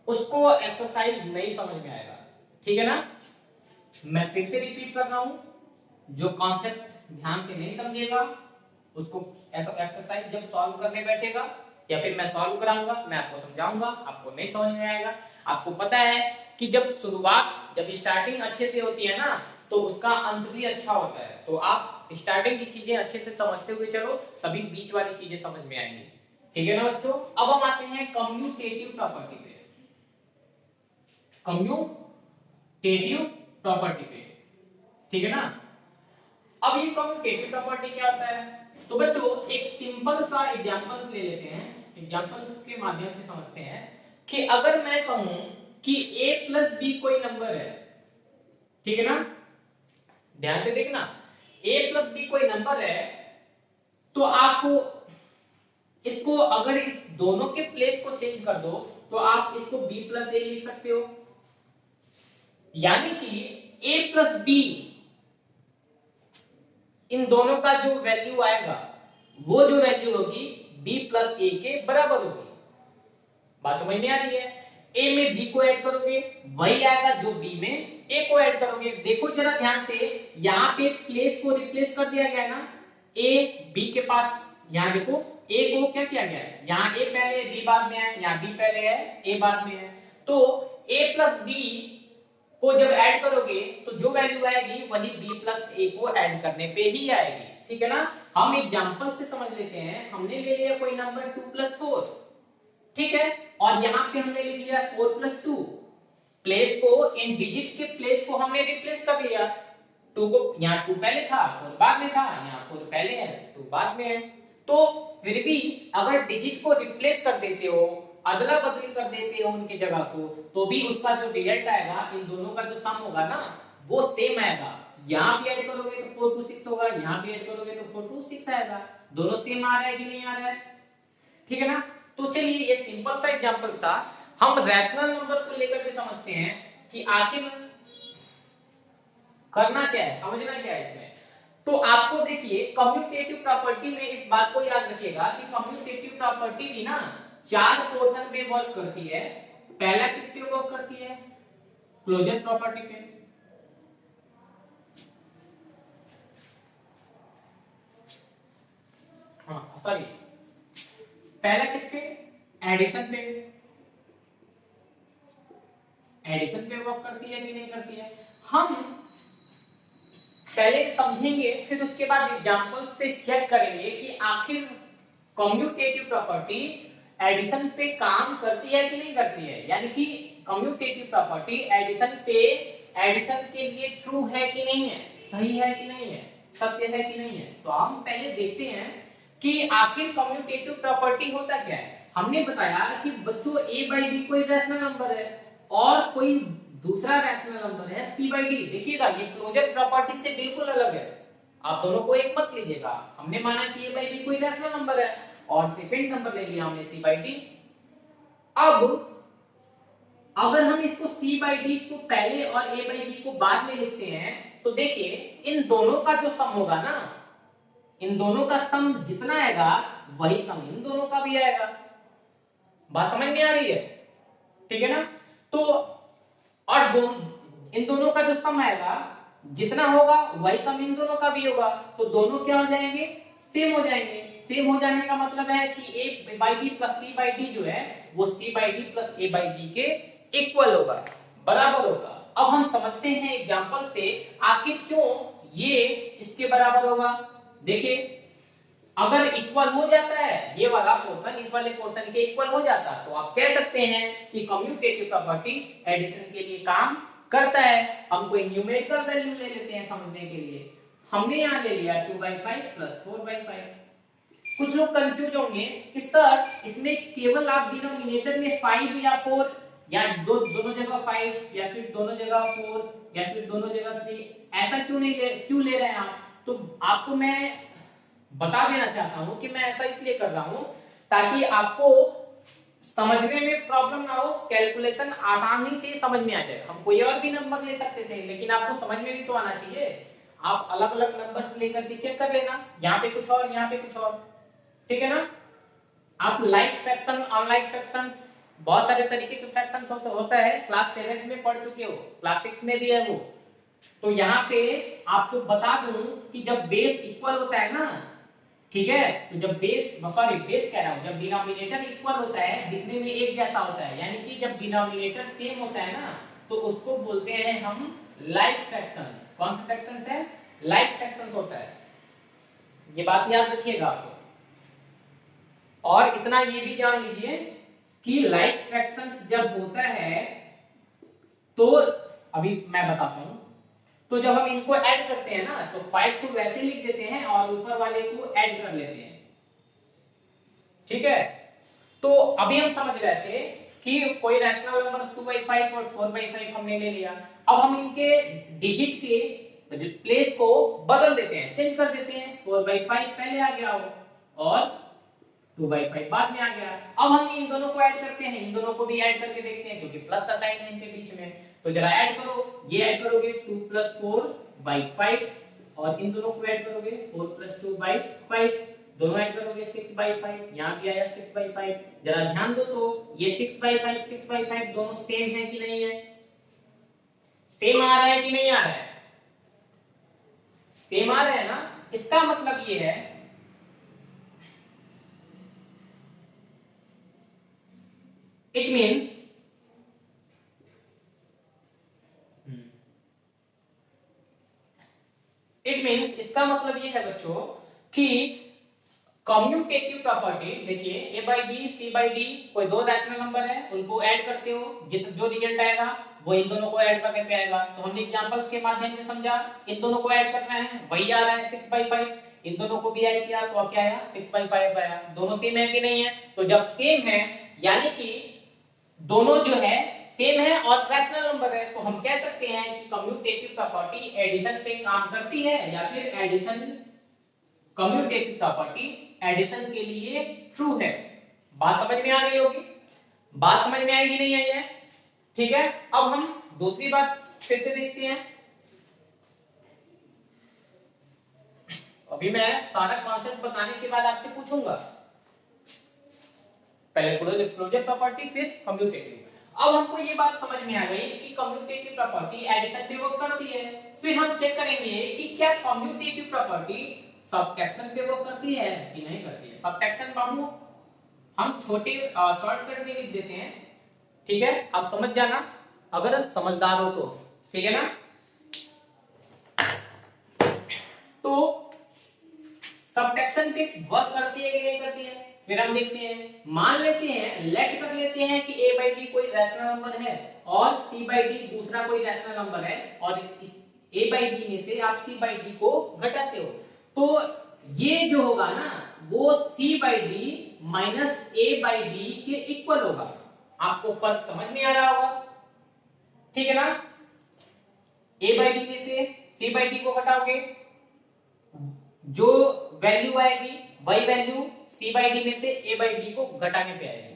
उसको एक्सरसाइज नहीं समझ में आएगा, ठीक है ना। मैं फिर से रिपीट कर रहा हूं, जो कॉन्सेप्ट ध्यान से नहीं समझेगा उसको एक्सरसाइज जब सॉल्व करने बैठेगा या फिर मैं सॉल्व कराऊंगा, मैं आपको समझाऊंगा, आपको नहीं समझ में आएगा। आपको पता है कि जब शुरुआत, जब स्टार्टिंग अच्छे से होती है ना, तो उसका अंत भी अच्छा होता है। तो आप स्टार्टिंग की चीजें अच्छे से समझते हुए चलो, तभी बीच वाली चीजें समझ में आएंगी, ठीक है ना बच्चों। अब हम आते हैं कम्यूटेटिव प्रॉपर्टी पे, कम्यूटेटिव प्रॉपर्टी पे, ठीक है ना। अब ये कम्यूटेटिव प्रॉपर्टी क्या होता है, तो बच्चों एक सिंपल सा एग्जांपल्स ले लेते हैं, एग्जांपल्स के माध्यम से समझते हैं कि अगर मैं कहूं कि a प्लस बी कोई नंबर है, ठीक है ना, ध्यान से देखना, a प्लस बी कोई नंबर है, तो आपको इसको अगर इस दोनों के प्लेस को चेंज कर दो तो आप इसको b प्लस ए लिख सकते हो, यानी कि a प्लस बी इन दोनों का जो वैल्यू आएगा वो जो वैल्यू होगी b प्लस ए के बराबर होगी। बात समझ में आ रही है। a में b को ऐड करोगे वही आएगा जो b में a को ऐड करोगे। देखो जरा ध्यान से, यहाँ पे प्लेस को रिप्लेस कर दिया गया है ना, a b के पास, यहाँ देखो a को क्या किया गया है, यहाँ a पहले b बाद में है, यहाँ b पहले है a बाद में है, तो a प्लस b को जब ऐड करोगे तो जो वैल्यू आएगी वही b प्लस ए को ऐड करने पे ही आएगी, ठीक है ना। हम एग्जांपल से समझ लेते हैं, हमने ले लिया कोई नंबर 2 प्लस 4, ठीक है, और यहाँ पे हमने ले लिया 4 प्लस 2, प्लेस को, इन डिजिट के प्लेस को हमने रिप्लेस कर लिया, 2 को, यहाँ 2 पहले था 4 बाद में था, यहाँ 4 पहले है 2 बाद में है। तो फिर भी अगर डिजिट को रिप्लेस कर देते हो, अदला बदली कर देते हो उनकी जगह को, तो भी उसका जो रिजल्ट आएगा, इन दोनों का जो सम होगा ना, वो सेम आएगा। यहाँ भी ऐड करोगे तो 4 2 6 होगा, यहाँ भी ऐड करोगे तो 4 2 6 आएगा, दोनों सेम आ रहा है कि नहीं आ रहा है, ठीक है ना। तो चलिए ये सिंपल सा एग्जांपल था, हम रैशनल नंबर को लेकर के समझते हैं कि आखिर करना क्या है, समझना क्या है इसमें। तो आपको देखिए कम्यूटेटिव प्रॉपर्टी में इस बात को याद रखिएगा कि कम्यूटेटिव प्रॉपर्टी भी ना 4 पोर्शन पे वर्क करती है। पहला किस पे वर्क करती है, क्लोजर प्रॉपर्टी पे, हाँ सॉरी, पहला किस पे, एडिशन पे, एडिशन पे वर्क करती है कि नहीं करती है, हम पहले समझेंगे, फिर उसके बाद एग्जांपल से चेक करेंगे कि आखिर कम्यूटेटिव प्रॉपर्टी एडिशन पे काम करती है कि नहीं करती है, यानी कि कम्यूटेटिव प्रॉपर्टी एडिशन पे, एडिशन के लिए ट्रू है कि नहीं है, सही है कि नहीं है, सत्य है कि नहीं है। तो हम पहले देखते हैं कि आखिर कम्यूटेटिव प्रॉपर्टी होता क्या है। हमने बताया कि बच्चों a by b कोई रैशनल नंबर है और कोई दूसरा रैशनल नंबर है c by d। देखिएगा ये क्लोजर प्रॉपर्टी से बिल्कुल अलग है, आप दोनों को एक मत लीजिएगा। हमने माना कि a by b कोई रैशनल नंबर है और सेकंड नंबर ले लिया हमने c by d। अब अगर हम इसको c by d को पहले और a by b को बाद में लिखते हैं तो देखिए इन दोनों का जो सम होगा ना, इन दोनों का सम जितना आएगा वही सम इन दोनों का भी आएगा। बात समझ में आ रही है, ठीक है ना। तो और जो इन दोनों का जो सम आएगा जितना होगा वही सम इन दोनों का भी होगा, तो दोनों क्या हो जाएंगे, सेम हो जाएंगे। सेम हो जाने का मतलब है कि a by b plus c by d जो है वो c by d plus a by b के इक्वल होगा, बराबर होगा। अब हम समझते हैं एग्जांपल से आखिर क्यों ये इसके बराबर होगा। देखिए अगर इक्वल हो जाता है ये वाला पोर्शन इस वाले पोर्शन के इक्वल हो जाता तो आप कह सकते हैं कि कम्यूटेटिव प्रॉपर्टी एडिशन के लिए काम करता है। हम कोई न्यूमेरिकल वैल्यू ले लेते हैं समझने के लिए। हमने यहाँ ले लिया 2/5 प्लस 4/5। कुछ लोग कंफ्यूज होंगे कि सर इसमें केवल आप डिनोमिनेटर में 5 या 4 या दोनों जगह 5 या फिर दोनों जगह 4 या फिर दोनों जगह 3 ऐसा क्यों ले रहे हैं आप। तो आपको मैं बता देना चाहता हूं कि मैं ऐसा इसलिए कर रहा हूं ताकि आपको समझने में प्रॉब्लम ना हो, कैलकुलेशन आसानी से समझ में आ जाए। हम कोई और भी नंबर ले सकते थे, लेकिन आपको समझ में भी तो आना चाहिए। आप अलग अलग नंबर्स लेकर के चेक कर लेना, यहाँ पे कुछ और, यहाँ पे कुछ और, ठीक है ना। आप लाइक फ्रैक्शन, अनलाइक फ्रैक्शंस, बहुत सारे तरीके के फ्रैक्शंस होता है, क्लास 7 में पढ़ चुके हो, क्लास 6 में भी है वो। तो यहाँ पे आपको बता दूं कि जब बेस इक्वल होता है ना, ठीक है, तो जब बेस कह रहा हूं, जब डिनोमिनेटर इक्वल होता है, दिखने में एक जैसा होता है, यानी कि जब डिनोमिनेटर सेम होता है ना, तो उसको बोलते हैं हम लाइक फ्रैक्शन। कौन सा फ्रैक्शन है? लाइक फ्रैक्शन होता है, ये बात याद रखिएगा आपको। और इतना ये भी जान लीजिए कि लाइक फ्रैक्शंस जब होता है तो अभी मैं बताता हूं, तो जब हम इनको ऐड करते हैं ना, तो 5 को वैसे लिख देते हैं और ऊपर वाले को ऐड कर लेते हैं, ठीक है। तो अभी हम समझ रहे थे कि कोई रैशनल नंबर 2/5 और 4/5 हमने ले लिया। अब हम इनके डिजिट के प्लेस को बदल देते हैं, चेंज कर देते हैं। 4/5 पहले आ गया हो और 2/5 बाद में आ गया। अब हम इन दोनों को ऐड करते हैं, इन दोनों को भी ऐड करके देखते हैं, क्योंकि प्लस का साइन है इनके बीच में। तो जरा ऐड करो, ये ऐड करोगे 2 + 4/5 और इन दोनों को ऐड करोगे 4 + 2/5, दोनों ऐड करोगे 6/5, यहाँ भी आया 6/5। जरा ध्यान दो, तो ये 6/5 6/5 दोनों सेम है कि नहीं है? सेम आ रहा है कि नहीं आ रहा है? सेम आ रहा है ना। इसका मतलब ये है, इट मीन्स इसका मतलब ये है बच्चों कि कम्यूटेटिव प्रॉपर्टी, देखिए a/b c/d कोई दो रैशनल नंबर है, उनको ऐड करते हो, जो रिजल्ट आएगा वो इन दोनों को ऐड करने पे आएगा। तो हमने एग्जांपल्स के माध्यम से समझा, इन दोनों को ऐड करना है, वही आ रहा है 6/5, इन दोनों को भी ऐड किया तो क्या आया 6/5 आया। दोनों सेम है कि नहीं है? तो जब सेम है यानी कि दोनों जो है सेम है और रैशनल नंबर है, तो हम कह सकते हैं कि कम्यूटेटिव प्रॉपर्टी एडिशन पे काम करती है, या फिर एडिशन, कम्यूटेटिव प्रॉपर्टी एडिशन के लिए ट्रू है। बात समझ में आ गई होगी? बात समझ में आई कि नहीं आई है? ठीक है। अब हम दूसरी बात फिर से देखते हैं। अभी मैं सारा कॉन्सेप्ट बताने के बाद आपसे पूछूंगा, पहले क्लोजर प्रॉपर्टी फिर कम्यूटेटिव। अब हमको ये बात समझ में आ गई कि कम्यूटेटिव प्रॉपर्टी एडिशन पे वर्क करती है। फिर हम चेक करेंगे कि क्या कम्यूटेटिव प्रॉपर्टी सब्ट्रैक्शन पे वर्क करती है कि नहीं करती है। सब्ट्रैक्शन बाबू हम छोटे शॉर्टकट में लिख देते हैं, ठीक है, आप समझ जाना अगर समझदार हो तो, ठीक है ना। तो सब्ट्रैक्शन पे वर्क करती है कि नहीं करती है, फिर हम देखते हैं। मान लेते हैं, लेट कर लेते हैं कि a/b कोई रैशनल नंबर है और c/d दूसरा कोई रैशनल नंबर है, और इस a/b में से आप c/d को घटाते हो, तो ये जो होगा ना वो c/d माइनस a/b के इक्वल होगा। आपको फर्क समझ में आ रहा होगा, ठीक है ना। a/b में से c/d को घटाओगे, जो वैल्यू आएगी वही वैल्यू c/d में से a/d को घटाने पे आएगी,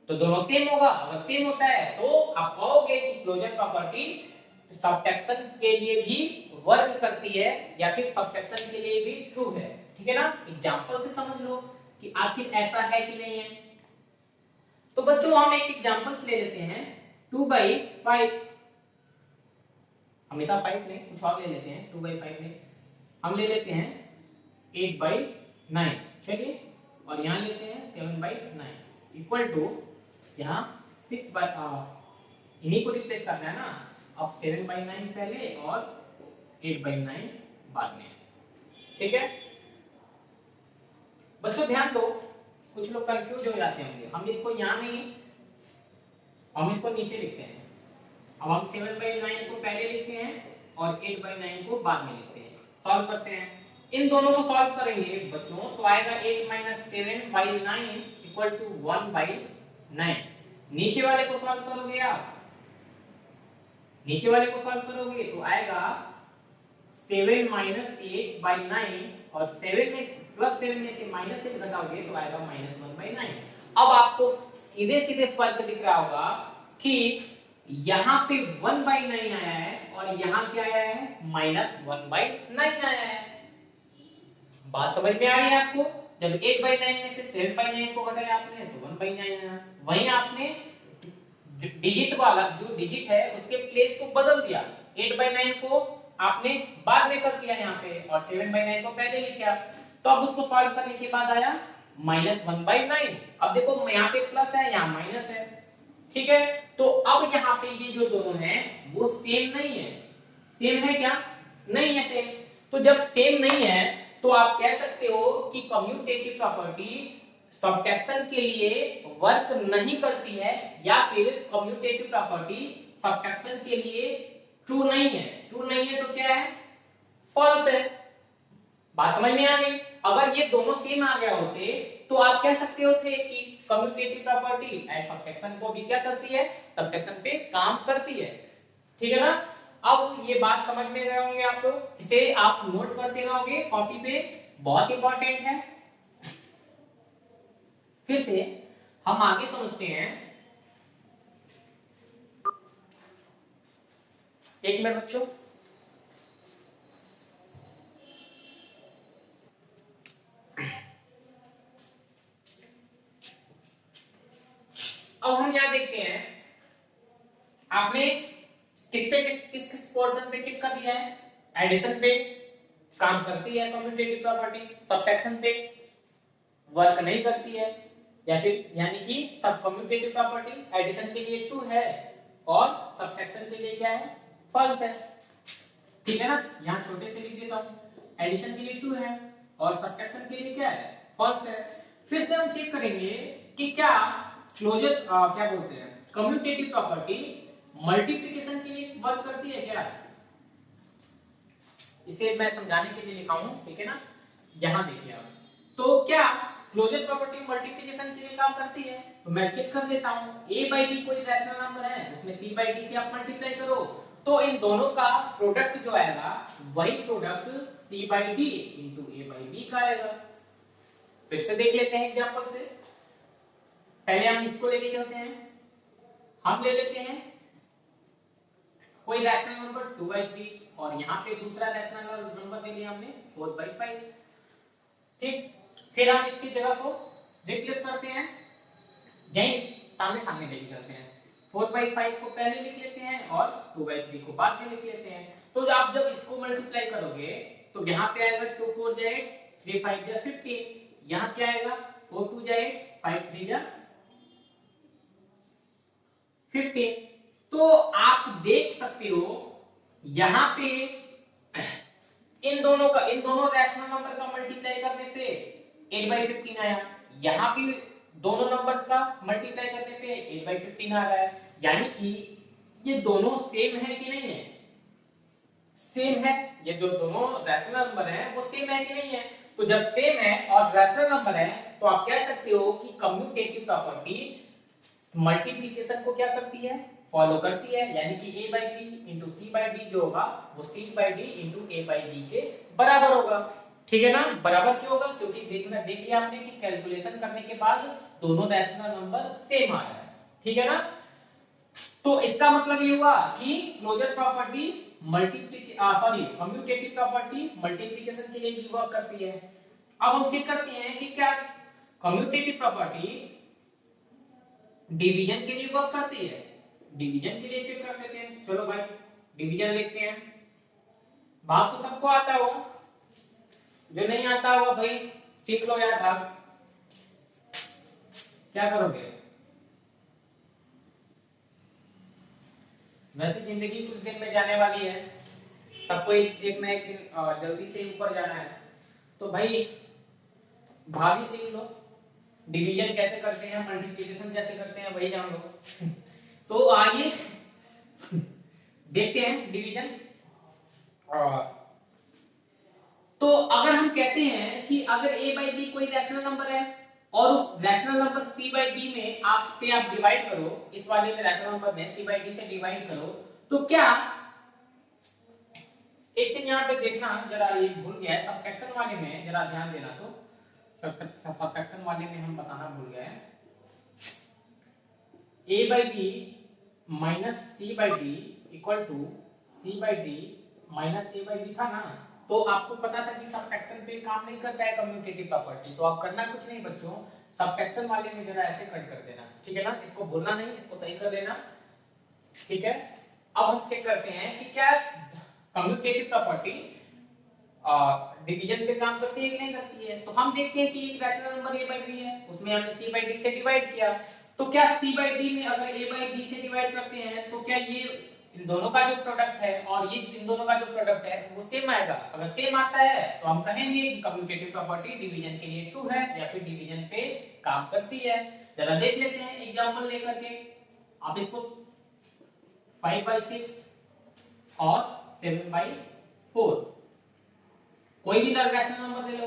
तो दोनों सेम होगा। अगर सेम होता है तो आप कहोगे कि क्लोजर प्रॉपर्टी सब्ट्रैक्शन के लिए भी वर्क करती है, या फिर सब्ट्रैक्शन के लिए भी ट्रू है, ठीक है ना। एग्जांपल से समझ लो कि आखिर ऐसा है कि नहीं है। तो बच्चों हम एक एग्जांपल ले लेते हैं, 2/5, हमेशा 5 नहीं कुछ और ले लेते हैं, 2/5 में हम ले लेते हैं 8/9, चलिए, और यहाँ लेते हैं 7/9 इक्वल टू, यहाँ 6 इन्हीं को रिप्लेस करना है ना। अब 7/9 पहले और 8/9 बाद में, ठीक है। बच्चों ध्यान दो, कुछ लोग कंफ्यूज हो जाते होंगे, हम इसको यहाँ नहीं, हम इसको नीचे लिखते हैं। अब हम 7/9 को पहले लिखते हैं और 8/9 को बाद में लिखते हैं, सॉल्व करते हैं। इन दोनों को सॉल्व करेंगे बच्चों तो आएगा 8 - 7/9 इक्वल टू 1/9। नीचे वाले को सॉल्व करोगे आप, नीचे वाले को सॉल्व करोगे तो आएगा 7 - 8/9, और 7 में प्लस 7 में से -8 घटाओगे तो आएगा -1/9। अब आपको सीधे सीधे फर्क दिख रहा होगा कि यहाँ पे 1/9 आया है और यहाँ क्या आया है -1/9 आया है। बात समझ में आ रही है आपको? जब 8/9 में से 7/9 को घटाया आपने तो 1/9 आया। वहीं आपने डिजिट वाला जो डिजिट है उसके प्लेस को बदल दिया, 8/9 को आपने बाद में कर दिया यहाँ पे और 7/9 को पहले लिखा, तो अब उसको सॉल्व करने के बाद आया -1/9। अब देखो यहाँ पे प्लस है, यहाँ माइनस है, ठीक है। तो अब यहाँ पे ये जो दोनों हैं वो सेम नहीं है। सेम है क्या? नहीं है सेम। तो जब सेम नहीं है तो आप कह सकते हो कि कम्यूटेटिव प्रॉपर्टी सब्ट्रैक्शन के लिए वर्क नहीं करती है, या फिर कम्यूटेटिव प्रॉपर्टी सब्ट्रैक्शन के लिए ट्रू नहीं है। ट्रू नहीं है तो क्या है? फॉल्स है। बात समझ में आ गई? अगर ये दोनों सेम आ गया होते तो आप कह सकते होते कि कम्यूटेटिव प्रॉपर्टी सब्ट्रैक्शन को भी क्या करती है? सब्ट्रैक्शन पे काम करती है, ठीक है ना। अब ये बात समझ में गए होंगे आप लोग, इसे आप नोट करते रहोगे कॉपी पे, बहुत इंपॉर्टेंट है। फिर से हम आगे समझते हैं। एक मिनट बच्चों, अब हम यहां देखते हैं आपने किस पोर्शन पे चेक कर दिया है? एडिशन पे काम करती है कम्यूटेटिव प्रॉपर्टी, सब्ट्रैक्शन पे वर्क नहीं करती है, या फिर यानी कि सब कम्यूटेटिव प्रॉपर्टी एडिशन के लिए ट्रू है और सब्ट्रैक्शन के लिए क्या है? फॉल्स है, ठीक है ना। यहाँ छोटे से लिख देता हूँ, एडिशन के लिए ट्रू है और सब्ट्रैक्शन के लिए क्या है? फॉल्स है। फिर से हम चेक करेंगे कि क्या क्लोजर क्या बोलते हैं कम्यूटेटिव प्रॉपर्टी मल्टीप्लिकेशन के लिए वर्क करती है क्या? इसे मैं समझाने के लिए लिखा हूं, ठीक है ना। यहां देखिए आप, तो क्या क्लोजर प्रॉपर्टी मल्टीप्लिकेशन के लिए काम करती है? तो मैं चेक कर लेता हूं, a/b कोई रैशनल नंबर है, उसमें c/d से आप मल्टीप्लाई करो तो इन दोनों का प्रोडक्ट जो आएगा वही प्रोडक्ट c/d into a/b का आएगा। फिर से देख लेते हैं एग्जांपल से। पहले हम इसको लेके चलते हैं। हम ले लेते हैं कोई रैशनल नंबर 2/3 और यहाँ पे दूसरा रैशनल नंबर ले लिया हमने 4/5, ठीक। फिर हम इसकी जगह को रिप्लेस करते हैं, यही सामने सामने लेके चलते हैं। 4/5 को पहले लिख लेते हैं और 2/3 को बाद में लिख लेते हैं। तो आप जब इसको मल्टीप्लाई करोगे तो यहाँ पे आएगा 2 4 जा 8, 3 5 जा 15, यहाँ क्या आएगा 4 2 जा 8, 5 3 जा 15। तो आप देख सकते हो यहाँ पे इन दोनों रैशनल नंबर का मल्टीप्लाई करने पे 8/15 आया, यहाँ भी दोनों नंबर्स का मल्टीप्लाई करने पे 8/15 आ रहा है, यानी कि ये दोनों सेम है कि नहीं है? सेम है। ये जो दोनों रैशनल नंबर हैं वो सेम है कि नहीं है? तो जब सेम है और रैशनल नंबर है तो आप कह सकते हो कि कम्यूटेटिव प्रॉपर्टी मल्टीप्लिकेशन को क्या करती है? फॉलो करती है, यानी कि a/b into c/d जो होगा वो c/d into a/b के बराबर होगा, ठीक है ना। बराबर क्यों होगा? क्योंकि देख लिया आपने कि कैलकुलेशन करने के बाद दोनों रैशनल नंबर सेम आ रहा है, ठीक है ना। तो इसका मतलब ये हुआ कि closure property commutative property multiplication के लिए भी वर्क करती है। अब हम चेक करते हैं कि क्या कम्यूटेटिव प्रॉपर्टी डिवीजन के लिए वर्क करती है। डिवीजन के लिए चेक कर लेते हैं। चलो भाई डिवीजन देखते हैं। भाग तो सबको आता होगा, जो नहीं आता होगा भाई सीख लो यार भाग। क्या करोगे? वैसे जिंदगी कुछ दिन में जाने वाली है, सबको एक ना एक दिन जल्दी से ऊपर जाना है, तो भाई भाग ही सीख लो। डिवीजन कैसे करते हैं, मल्टीप्लिकेशन कैसे करते हैं वही जान लो। तो आइए देखते हैं डिवीजन। तो अगर हम कहते हैं कि अगर a/b कोई रैशनल नंबर है और उस रैशनल नंबर c/d में आप डिवाइड करो, इस वाले रैशनल नंबर में c/d से डिवाइड करो, तो क्या एक चीज यहाँ पे देखना, जरा ये भूल गया है सब्ट्रैक्शन वाले में, जरा ध्यान देना। तो सब्ट्रैक्शन वाले में हम बताना भूल गए हैं। A by B minus C by D equal to C by D minus A by B था ना। तो आपको पता था कि सबट्रैक्शन पे काम नहीं करता है कम्यूटेटिव प्रॉपर्टी, तो आप करना कुछ नहीं बच्चों, सबट्रैक्शन वाले में जरा ऐसे कट कर देना, ठीक है ना, इसको भूलना नहीं, इसको सही कर लेना, ठीक है। अब हम चेक करते हैं कि क्या कम्यूटेटिव प्रॉपर्टी डिवीजन पे काम करती है कि नहीं करती है। तो हम देखते हैं कि एक rational number a by b है, उसमें हमने c बाई d से डिवाइड किया, तो क्या c बाई d में अगर a बाई b से डिवाइड करते हैं तो क्या ये इन दोनों का जो प्रोडक्ट है और ये इन दोनों का जो प्रोडक्ट है वो सेम आएगा। अगर सेम आता है तो हम कहेंगे कि कम्यूटेटिव प्रॉपर्टी डिवीजन के लिए ट्रू है या फिर डिवीजन पे काम करती है। जरा देख लेते हैं एग्जांपल लेकर के। आप इसको 5/6 और 7/4 कोई भी रैशनल नंबर ले लो।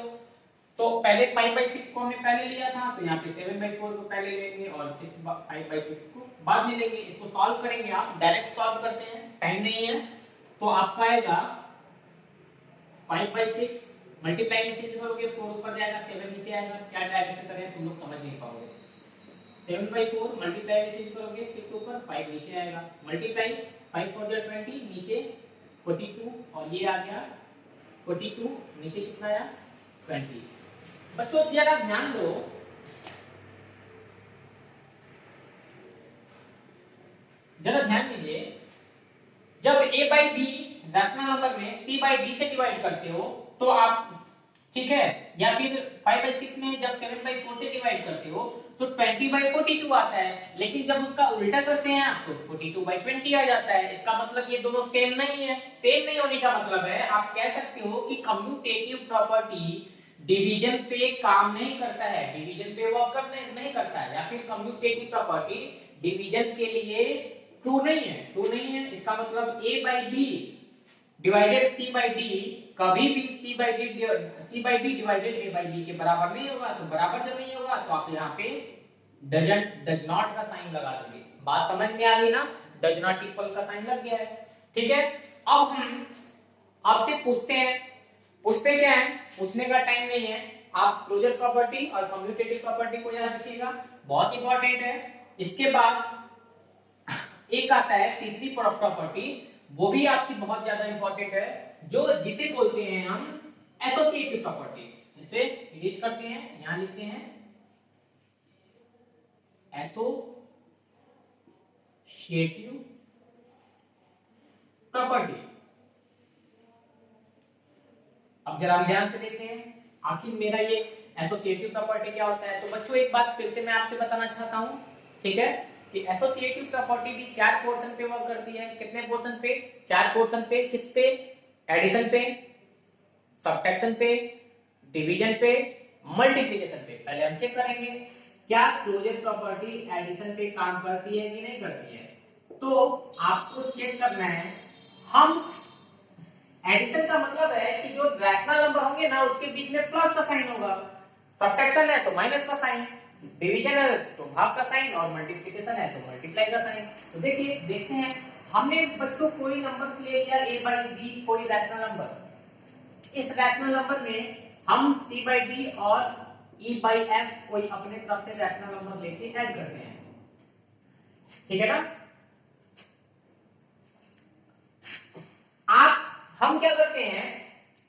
तो पहले 5/6 को हमने पहले लिया था, तो यहाँ पे 7/4 को पहले लेंगे और 5/6 को बाद में लेंगे। इसको सॉल्व करेंगे, आप डायरेक्ट सॉल्व करते हैं, टाइम नहीं है। तो आपका आएगा 5/6 मल्टीप्लाई में चेंज करोगे 4 ऊपर जाएगा 7 नीचे आएगा। क्या डायरेक्ट करें तुम लोग समझ नहीं पाओगे। 7/4 मल्टीप्लाई में चेंज करोगे 6 ऊपर 5 नीचे आएगा, मल्टीप्लाई 5 4 जा 20 नीचे 42 और ये आ गया 42 नीचे कितना आया 20। बच्चों जरा ध्यान दो, जरा ध्यान दीजिए, जब a by b rational number में c बाई d से डिवाइड करते हो तो आप, ठीक है, या फिर 5/6 में जब 7/4 से डिवाइड करते हो तो 20/42 आता है, लेकिन जब उसका उल्टा करते हैं आप तो 42/20 आ जाता है। इसका मतलब ये दोनों सेम नहीं है। सेम नहीं होने का मतलब है आप कह सकते हो कि कम्यूटेटिव प्रॉपर्टी डिवीजन पे काम नहीं करता है, डिवीजन पे वर्क नहीं करता है, या फिर कम्यूटेटिव प्रॉपर्टी डिवीजन के लिए ट्रू नहीं है। ट्रू नहीं है इसका मतलब a by b divided c by d कभी भी c by d divided a by b के बराबर नहीं होगा। तो बराबर जब नहीं होगा तो आप यहाँ पे डज नॉट का साइन लगा दोगे। बात समझ में आ गई ना, डज नॉट इक्वल का साइन लग गया है, ठीक है। अब हम आपसे पूछते क्या है, पूछने का टाइम नहीं है। आप क्लोजर प्रॉपर्टी और कम्यूटेटिव प्रॉपर्टी को याद रखिएगा, बहुत इंपॉर्टेंट है। इसके बाद एक आता है तीसरी प्रॉपर्टी, वो भी आपकी बहुत ज्यादा इंपॉर्टेंट है, जो जिसे बोलते हैं हम एसोसिएटिव प्रॉपर्टी। इसे इरेज करते हैं, यहां लिखते हैं एसोसिएटिव प्रॉपर्टी। अब जरा ध्यान से देखते हैं आखिर मेरा ये एसोसिएटिव प्रॉपर्टी क्या होता है। तो बच्चों एक बात फिर से मैं आपसे बताना चाहता हूं, ठीक है, कि एसोसिएटिव प्रॉपर्टी भी 4 पोर्शन पे वर्क करती है। कितने पोर्शन पे? 4 पोर्शन पे। किस पे? एडिशन पे, सब्ट्रैक्शन पे, डिवीजन पे, मल्टीप्लिकेशन पे। पहले हम चेक करेंगे क्या क्लोजर प्रॉपर्टी एडिशन पे काम करती है कि नहीं करती है। तो आपको चेक करना है, हम एडिशन का मतलब है कि जो रैशनल नंबर होंगे ना उसके बीच में प्लस का साइन होगा, सब्ट्रैक्शन है तो माइनस का साइन, डिवीजन है तो भाग का साइन और मल्टीप्लिकेशन है तो मल्टीप्लाई का साइन। तो देखिए देखते हैं, हमने बच्चों कोई नंबर ले लिया a बाई b, कोई रैशनल नंबर। इस रैशनल नंबर में हम c बाई d और e बाई f कोई अपने तरफ से रैशनल नंबर लेके ऐड करते हैं, ठीक है ना। हम क्या करते हैं,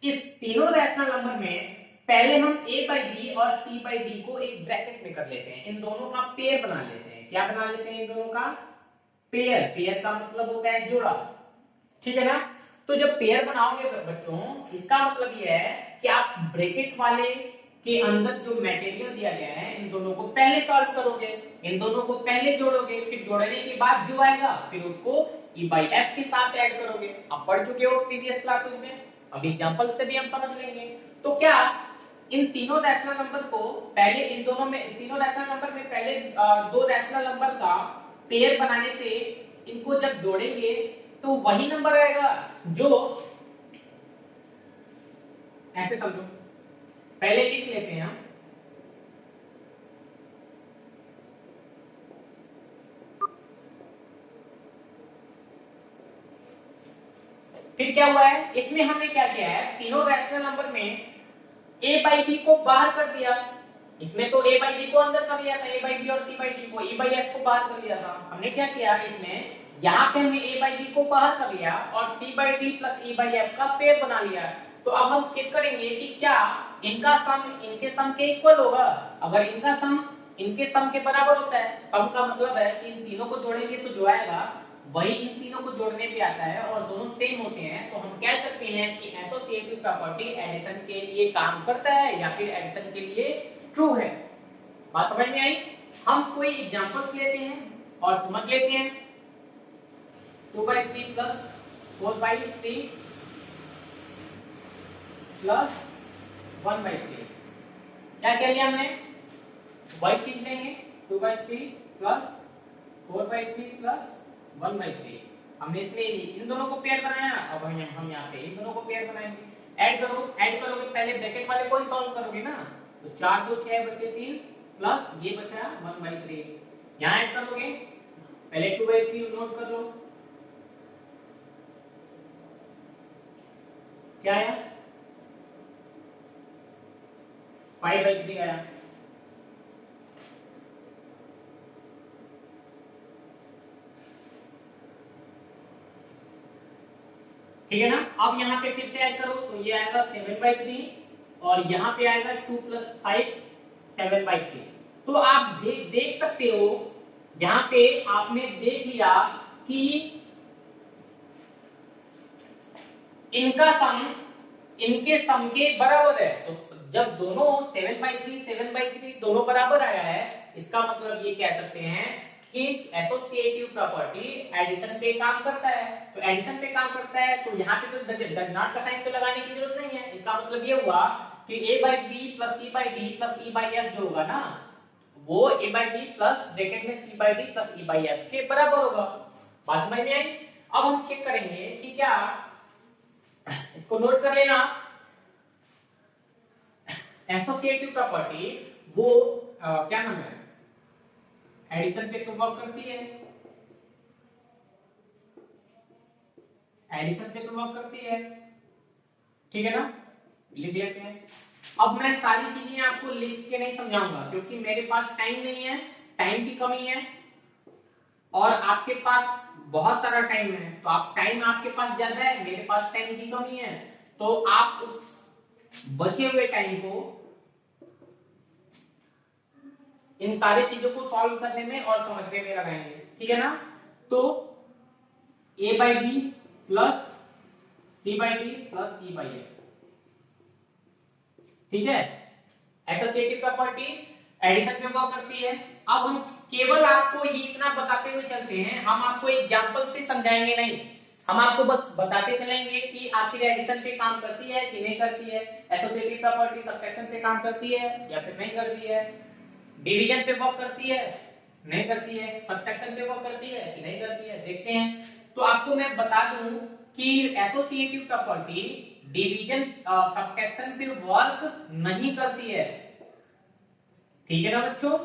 इस तीनों रैशनल नंबर में पहले हम a बाई b और c बाई d को एक ब्रैकेट में कर लेते हैं, इन दोनों का पेयर बना लेते हैं। क्या बना लेते हैं? इन दोनों का पेयर। पेयर का मतलब होता है जोड़ा, ठीक है ना। तो जब पेयर बनाओगे बच्चों, इसका मतलब ये है कि आप ब्रैकेट वाले के अंदर जो मटेरियल दिया गया है इन दोनों को पहले सॉल्व करोगे, इन दोनों को पहले जोड़ोगे, फिर जोड़ने के बाद जो आएगा फिर उसको e बाई f के साथ ऐड करोगे। आप पढ़ चुके हो प्रीवियस क्लासेस में, अब एग्जांपल से भी हम समझ लेंगे। तो क्या इन तीनों रैशनल नंबर को पहले, इन दोनों में, तीनों रैशनल नंबर में पहले दो रैशनल नंबर का पेयर बनाने पे इनको जब जोड़ेंगे तो वही नंबर आएगा जो, ऐसे समझो, पहले लिख लेते हैं हम, फिर क्या हुआ है, इसमें हमने क्या किया है, तीनों रैशनल नंबर में a बाई b को बाहर कर दिया, इसमें तो ए बाई बी को अंदर कर लिया था, ए बाई बी और सी बाई डी को, ई बाई एफ को बाहर कर लिया था। हमने क्या किया इसमें, यहाँ पे हमने ए बाई बी को बाहर कर लिया और C by D plus E by F का पेयर बना लिया। तो अब हम चेक करेंगे कि क्या इनका सम इनके सम के इक्वल होगा। अगर इनका सम इनके सम के बराबर होता है, सम का मतलब है कि इन तीनों को जोड़ेंगे तो जो आएगा वही इन तीनों को जोड़ने पे आता है और दोनों सेम होते हैं, तो हम कह सकते हैं कि एसोसिएटिव प्रॉपर्टी एडिशन के लिए काम करता है या फिर एडिशन के लिए ट्रू है। बात समझ में आई? हम कोई एग्जांपल्स लेते हैं और समझ लेते हैं। 2/3 प्लस 4/3 प्लस 1/3, क्या कह लिया हमने, वही चीज लेंगे। 2/3 प्लस 4/3 प्लस 1/3, हमने इसमें इन दोनों को पेयर बनाया। अब हम यहाँ पे इन दोनों को पेयर बनाएंगे। ऐड करोगे पहले ब्रैकेट वाले को ही सॉल्व करोगे ना, तो 4 2 6/3 प्लस ये बचा 1/3, यहाँ ऐड करोगे, पहले 2/3 नोट कर लो, क्या आया 5/3 आया। ठीक है ना? अब यहाँ पे फिर से ऐड करो तो ये आएगा 7/3 और यहाँ पे आएगा 2 + 5 7/3। तो आप देख सकते हो, यहाँ पे आपने देख लिया कि इनका सम इनके सम के बराबर है। तो जब दोनों 7/3 दोनों बराबर आया है, इसका मतलब ये कह सकते हैं कि एसोसिएटिव प्रॉपर्टी एडिशन पे काम करता है। तो एडिशन पे काम करता है तो यहाँ पे तो डज नॉट का साइन तो लगाने की जरूरत नहीं है। इसका मतलब ये हुआ कि a by B plus c by D plus e by f जो होगा ना, वो a by B plus bracket में c by D plus e by f के बराबर होगा। बात समझ में आई? अब हम चेक करेंगे कि क्या, इसको नोट कर लेना, एसोसिएटिव प्रॉपर्टी वो क्या नाम है, एडिशन पे तो वर्क करती है, एडिशन पे तो वर्क करती है, ठीक है ना? लिख लेते हैं। अब मैं सारी चीजें आपको लिख के नहीं समझाऊंगा क्योंकि मेरे पास टाइम नहीं है, टाइम की कमी है और आपके पास बहुत सारा टाइम है। तो आप टाइम आपके पास ज्यादा है, मेरे पास टाइम की कमी है, तो आप उस बचे हुए टाइम को इन सारी चीजों को सॉल्व करने में और समझने में लगाएंगे, ठीक है ना? तो a by B plus c by D plus e by f, ठीक है? एसोसिएटिव प्रॉपर्टी एडिशन में वर्क करती है। अब हम केवल आपको ये इतना बताते हुए चलते हैं, हम आपको एग्जांपल से समझाएंगे नहीं, हम आपको बस बताते चलेंगे कि आखिर एडिशन पे काम करती है कि नहीं करती है, एसोसिएटिव प्रॉपर्टी सब्ट्रैक्शन पे काम करती है या फिर नहीं करती है, डिवीजन पे वर्क करती है नहीं करती है, सब्ट्रैक्शन पे वर्क करती है कि नहीं करती है, देखते हैं। तो आपको मैं बता दूं कि एसोसिएटिव प्रॉपर्टी डिवीजन सब्ट्रैक्शन पे वर्क नहीं करती है, ठीक है ना बच्चों?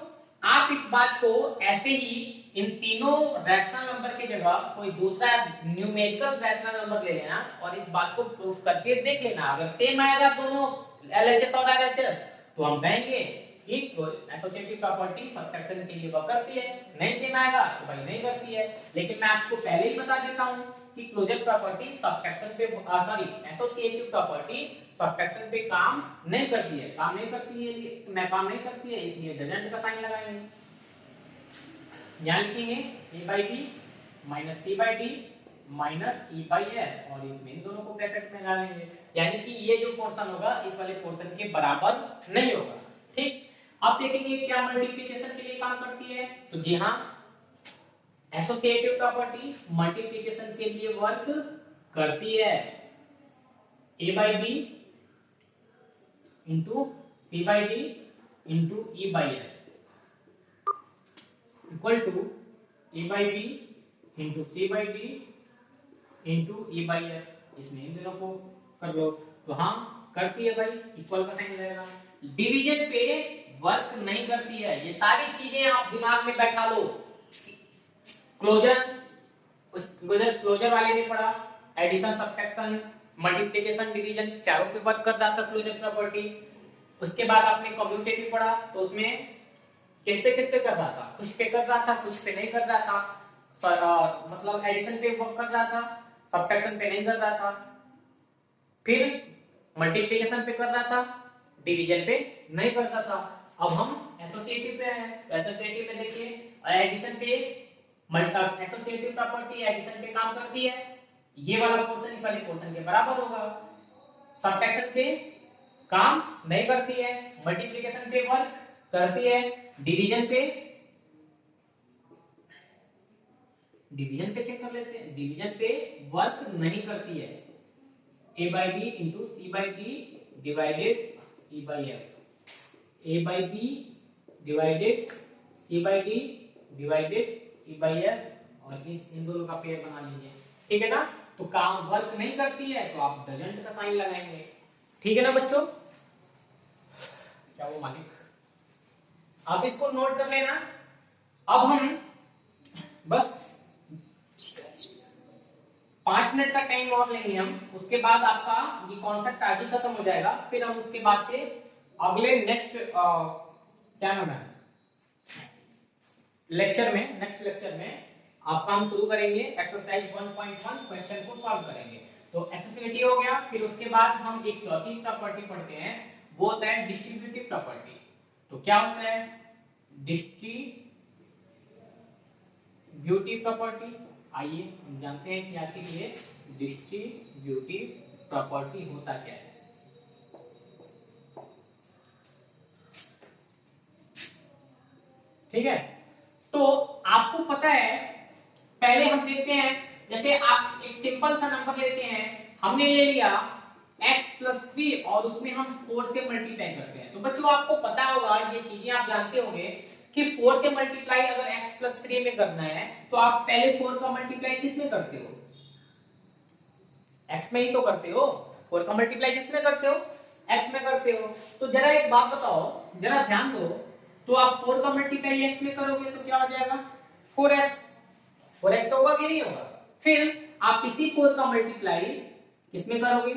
आप इस बात को ऐसे ही इन तीनों रैशनल नंबर की जगह कोई दूसरा न्यूमेरिकल रैशनल नंबर ले लेना और इस बात को प्रूफ करके देख लेना। अगर सेम आएगा दोनों एलएचएस और आरएचएस तो हम कहेंगे कि एसोसिएटिव प्रॉपर्टी सब्ट्रैक्शन के लिए वर्क करती है, नहीं सेम आएगा तो भाई नहीं करती है। लेकिन मैं आपको पहले ही बता देता हूं कि क्लोजर प्रॉपर्टी सब्ट्रैक्शन पे एसोसिएटिव प्रॉपर्टी सब्ट्रैक्शन पे काम नहीं करती है, काम नहीं करती है, मैं काम नहीं करती है, इसलिए डजंट का साइन लगाएंगे। यहां लिखेंगे a by B minus c by D minus e by f और इसमें इन दोनों को ब्रैकेट में डालेंगे, यानी कि ये जो पोर्शन होगा इस वाले पोर्शन के बराबर नहीं होगा, ठीक? अब देखेंगे क्या मल्टीप्लिकेशन के लिए काम करती है, तो जी हाँ, एसोसिएटिव प्रॉपर्टी मल्टीप्लिकेशन के लिए वर्क करती है। a by B into c by D into e by f equal to a by B into c by D into e by f, इसमें इन दोनों को कर लो तो हाँ करती है भाई, इक्वल का साइन रहेगा। डिवीजन पे वर्क नहीं करती है, ये सारी चीजें आप दिमाग में बैठा लो। क्लोजर वाले ने पढ़ा, एडिशन सब्ट्रैक्शन मल्टीप्लिकेशन डिवीजन चारों पे वर्क कर रहा था क्लोजर प्रॉपर्टी। उसके बाद आपने कम्यूटेटिव पढ़ा, तो उसमें किस पे कर रहा था, कुछ पे कर रहा था, कुछ पे नहीं कर रहा था। मतलब एडिशन पे वर्क कर रहा था, सब्ट्रैक्शन पे नहीं कर रहा था। फिर मल्टीप्लिकेशन पे कर रहा था, डिवीजन पे नहीं करता था। अब हम एसोसिएटिव पे हैं, तो एसोसिएटिव में देखिए एडिशन पे एसोसिएटिव प्रॉपर्टी एडिशन पे काम करती है, ये वाला पोर्शन इस वाले पोर्शन के बराबर होगा। सब्ट्रैक्शन पे काम नहीं करती है, मल्टीप्लिकेशन पे वर्क करती है, डिवीजन पे चेक कर लेते हैं, डिवीजन पे वर्क नहीं करती है। a by b into c by d divided e by f, a by b divided c by d divided e by f, और इन दोनों का पेयर बना लीजिए, ठीक है ना। तो काम वर्क नहीं करती है तो आप डजंट का साइन लगाएंगे, ठीक है ना बच्चों। क्या वो मालिक, आप इसको नोट कर लेना। अब हम बस 5 मिनट का टाइम और लेंगे हम, उसके बाद आपका ये कॉन्सेप्ट आज ही खत्म हो जाएगा। फिर हम उसके बाद से अगले नेक्स्ट क्या नाम है नेक्स्ट लेक्चर में आपका हम शुरू करेंगे एक्सरसाइज 1.1 क्वेश्चन को सॉल्व करेंगे। तो एसोसिएटिव हो गया, फिर उसके बाद हम एक चौथी प्रॉपर्टी पढ़ते हैं, वो होता है डिस्ट्रीब्यूटिव प्रॉपर्टी। तो क्या होता है डिस्ट्रीब्यूटिव प्रॉपर्टी, आइए हम जानते हैं कि आखिर ये डिस्ट्रीब्यूटिव प्रॉपर्टी होता क्या है। ठीक है, तो आपको पता है, पहले हम देखते हैं, जैसे आप एक सिंपल सा नंबर लेते हैं, हमने ले लिया x + 3 और उसमें हम 4 से मल्टीप्लाई करते हैं। तो बच्चों आपको पता होगा, ये चीजें आप जानते होंगे कि 4 से मल्टीप्लाई अगर x + 3 में करना है तो आप पहले 4 का मल्टीप्लाई किस में करते हो, x में ही तो करते हो। 4 का मल्टीप्लाई किस में करते हो, x में करते हो। तो जरा एक बात बताओ, जरा ध्यान दो, तो आप 4 का मल्टीप्लाई x में करोगे तो क्या हो जाएगा 4x, 4x होगा कि नहीं होगा। फिर आप इसी 4 का मल्टीप्लाई किसमें करोगे,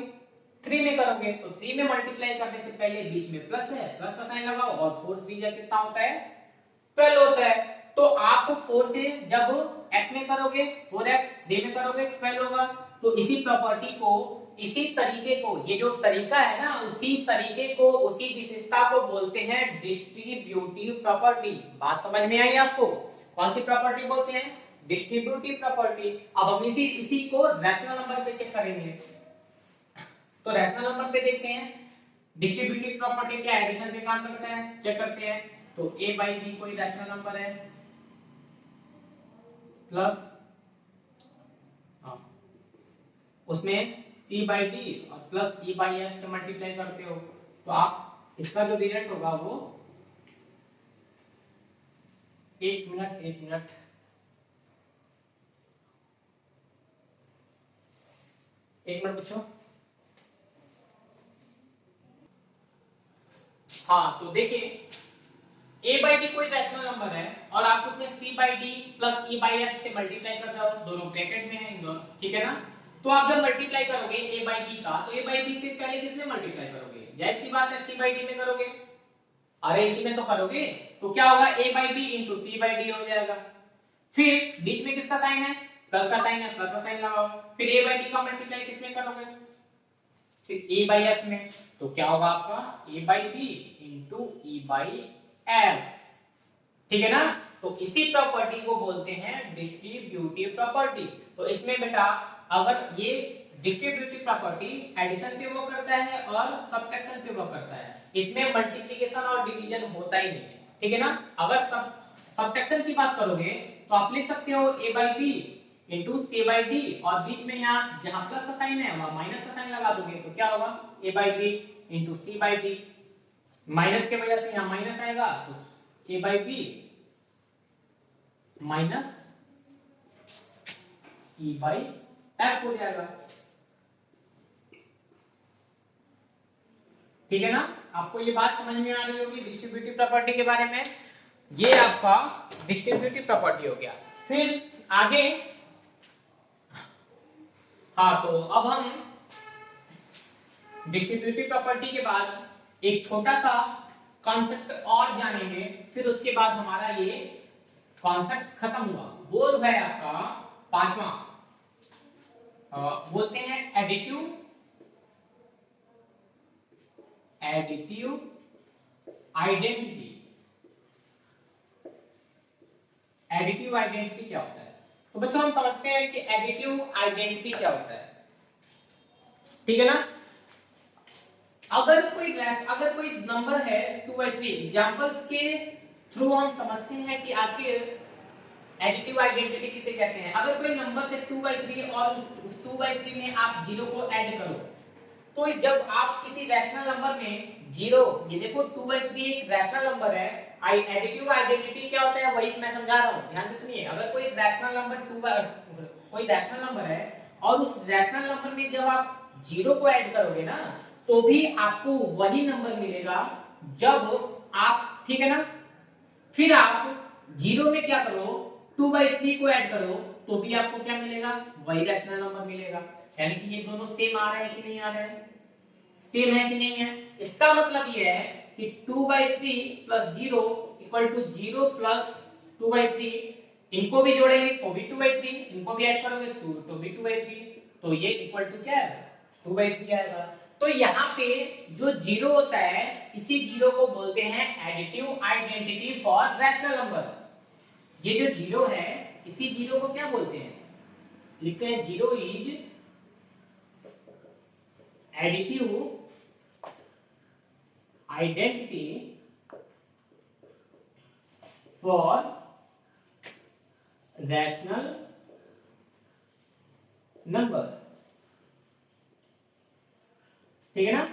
3 में करोगे। तो 3 में मल्टीप्लाई करने से पहले बीच में प्लस है, प्लस का साइन लगाओ, और 4 3 जा कितना होता है 12 होता है। तो आप 4 से जब x में करोगे 4x, 3 में करोगे 12 होगा। तो इसी प्रॉपर्टी को, इसी तरीके को, ये जो तरीका है ना, उसी तरीके को, उसी विशेषता को बोलते हैं डिस्ट्रीब्यूटिव प्रॉपर्टी। बात समझ में आई आपको, कौन सी प्रॉपर्टी बोलते हैं, डिस्ट्रीब्यूटिव प्रॉपर्टी। अब हम इसी को रैशनल नंबर पे चेक करेंगे। तो रैशनल नंबर पे देखते हैं डिस्ट्रीब्यूटिव प्रॉपर्टी क्या है, एडिशन पे काम करता है, चेक करते हैं। तो a by b कोई रैशनल नंबर है, प्लस उसमें c by d और प्लस e by f से मल्टीप्लाई करते हो, तो आप इसका जो रिजल्ट होगा वो एक मिनट बच्चों। हाँ, तो देखिए a by d कोई रैशनल नंबर है और आप उसमें c by d plus e by f से मल्टीप्लाई कर रहे हो, दोनों ब्रैकेट में है इन दोनों, ठीक है ना। तो आप जब मल्टीप्लाई करोगे a by b का, तो a by b से पहले किसमें मल्टीप्लाई करोगे, जाहिर सी बात है c by d में करोगे। अरे इसी में तो करोगे, तो क्या होगा a by b into c by d हो जाएगा। फिर बीच में किसका साइन है, प्लस का साइन है, प्लस का साइन लगाओ। फिर a by b का मल्टीप्लाई किसमें करोगे, a by f में। तो क्या होगा आपका a by b into e by f, ठीक है ना। तो इसी प्रॉपर्टी को बोलते हैं डिस्ट्रीब्यूटिव प्रॉपर्टी। तो इसमें बेटा अगर ये डिस्ट्रीब्यूटिव प्रॉपर्टी एडिशन पे वर्क करता है और सब्ट्रैक्शन पे वर्क करता है, इसमें मल्टीप्लिकेशन और डिवीजन होता ही नहीं है, ठीक है ना। अगर सब्ट्रैक्शन की बात करोगे तो आप लिख सकते हो a by b into c by d, और बीच में यहाँ जहां प्लस का साइन है वहां माइनस का साइन लगा दोगे, तो क्या होगा a by b into c by d। Minus की वजह से यहाँ माइनस आएगा, तो a by b minus e by f हो जाएगा, ठीक है ना। आपको ये बात समझ में आ रही होगी डिस्ट्रीब्यूटिव प्रॉपर्टी के बारे में। ये आपका डिस्ट्रीब्यूटिव प्रॉपर्टी हो गया। फिर आगे, हाँ, तो अब हम डिस्ट्रीब्यूटिव प्रॉपर्टी के बाद एक छोटा सा कॉन्सेप्ट और जानेंगे, फिर उसके बाद हमारा ये कॉन्सेप्ट खत्म हुआ। वो है आपका पांचवा, बोलते हैं एडिटिव आइडेंटिटी। एडिटिव आइडेंटिटी क्या होता है? तो बच्चों हम समझते हैं कि एडिटिव आइडेंटिटी क्या होता है, ठीक है ना। अगर कोई नंबर है 2/3, एग्जांपल्स के थ्रू हम समझते हैं कि आखिर एडिटिव आइडेंटिटी किसे कहते हैं। अगर कोई नंबर से 2/3 और उस 2/3 में आप 0 को ऐड करो, तो जब आप किसी रैशनल नंबर में 0, ये देखो 2/3 एक रैशनल नंबर है, एडिटिव आइडेंटिटी क्या होता है वही मैं समझा रहा हूँ, ध्यान से सुनिए। अगर कोई रैशनल नंबर है और उस रैशनल नंबर में जब आप 0 को ऐड करोगे ना, तो भी आपको वही नंबर मिलेगा जब आप, ठीक है ना। फिर आप 0 में क्या करो, 2/3 को ऐड करो, तो भी आपको क्या मिलेगा, वही रैशनल नंबर मिलेगा। यानी कि ये दोनों सेम आ रहे हैं कि नहीं आ रहे हैं, सेम है कि नहीं है। इसका मतलब ये है कि 2/3 प्लस 0 इक्वल टू 0 प्लस 2/3, इनको भी जोड़ेंगे तो भी 2/3, इनको भी ऐड करोगे तो भी 2/3, तो ये इक्वल टू क्या है, 2/3 आएगा। तो यहाँ पे जो 0 होता है, इसी 0 को बोलते हैं additive identity for rational number. ये जो 0 है, इसी 0 को क्या बोलते हैं, लिखते हैं 0 is additive identity for rational number, ठीक है ना।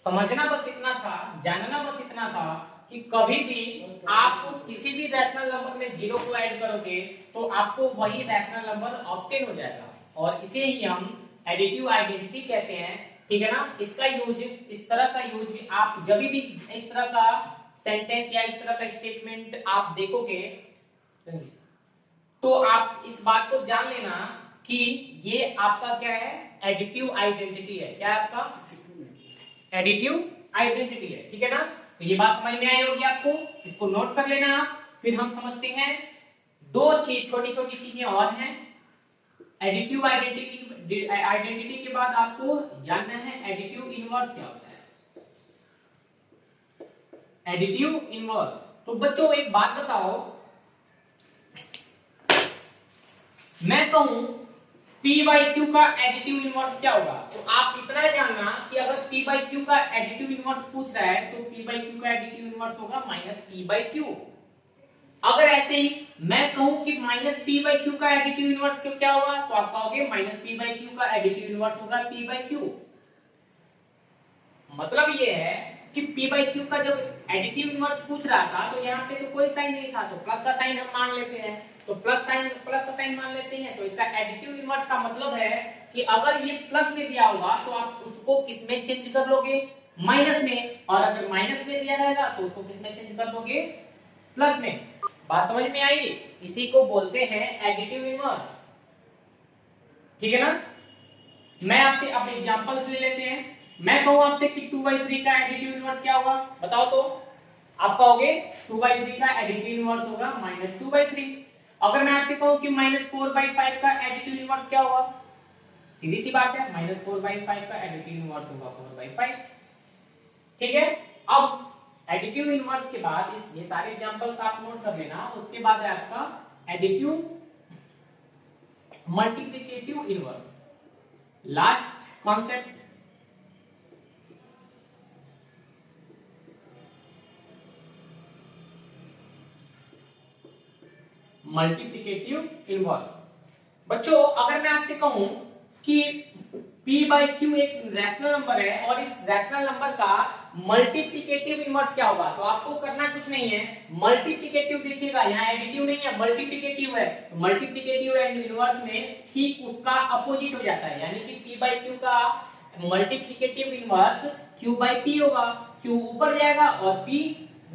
समझना बस इतना था, जानना बस इतना था कि कभी भी आप किसी भी रैशनल नंबर में 0 को ऐड करोगे तो आपको वही रैशनल नंबर ऑब्टेन हो जाएगा, और इसे ही हम एडिटिव आइडेंटिटी कहते हैं, ठीक है ना। इसका यूज, इस तरह का यूज आप जब भी इस तरह का सेंटेंस या इस तरह का स्टेटमेंट आप देखोगे, तो आप इस बात को जान लेना कि ये आपका क्या है, एडिटिव आइडेंटिटी है। क्या है आपका, एडिटिव आइडेंटिटी है, ठीक है ना। तो ये बात समझ में आई होगी आपको, इसको नोट कर लेना आप। फिर हम समझते हैं दो चीज, छोटी छोटी चीजें और हैं। एडिटिव आइडेंटिटी के बाद आपको जानना है एडिटिव इनवर्स क्या होता है। एडिटिव इनवर्स, तो बच्चों एक बात बताओ, मैं कहूं P/Q का एडिटिव इनवर्स क्या होगा, तो आप इतना जानना कि अगर P/Q का एडिटिव इनवर्स पूछ रहा है तो P/Q का एडिटिव इनवर्स होगा -P/Q। अगर ऐसे ही मैं कहूं कि -P/Q का एडिटिव इनवर्स क्या होगा, तो आप कहोगे -P/Q का एडिटिव इनवर्स होगा P/Q। मतलब ये है कि P/Q का जब एडिटिव इनवर्स पूछ रहा था तो यहाँ पे तो कोई साइन नहीं था, तो प्लस का साइन हम मान लेते हैं, तो प्लस का साइन मान लेते हैं। तो इसका एडिटिव इनवर्स का मतलब है कि अगर ये प्लस में दिया होगा तो आप उसको किस में चेंज कर लोगे, माइनस में, और अगर माइनस में दिया रहेगा तो उसको किस में चेंज कर दोगे, प्लस में। बात समझ में आई, इसी को बोलते हैं एडिटिव इनवर्स, ठीक है ना। मैं आपसे अब एग्जांपल्स ले लेते हैं। मैं कहूं आपसे कि 2/3 का एडिटिव इनवर्स क्या होगा, बताओ तो। आप कहोगे 2/3 का एडिटिव इनवर्स होगा -2/3। अगर मैं आपसे कहूं कि -4/5 का एडिटिव इनवर्स क्या होगा, सीधी सी बात है, -4/5 का एडिटिव इनवर्स होगा 4/5, ठीक है। अब एडिटिव इनवर्स के बाद ये सारे एग्जांपल्स आप नोट कर लेना। उसके बाद है आपका additive multiplicative inverse, last concept. Multiplicative inverse, बच्चों अगर मैं आपसे कहूं कि P/Q एक रैशनल नंबर है और इस रैशनल नंबर का मल्टीप्लिकेटिव इनवर्स क्या होगा, तो आपको करना कुछ नहीं है। मल्टीप्लिकेटिव देखिएगा, यहाँ एडिटिव नहीं है, मल्टीप्लिकेटिव है। मल्टीप्लिकेटिव एंड इनवर्स में ठीक उसका अपोजिट हो जाता है, यानी कि P/Q का मल्टीप्लिकेटिव इनवर्स Q/P होगा। Q ऊपर जाएगा और P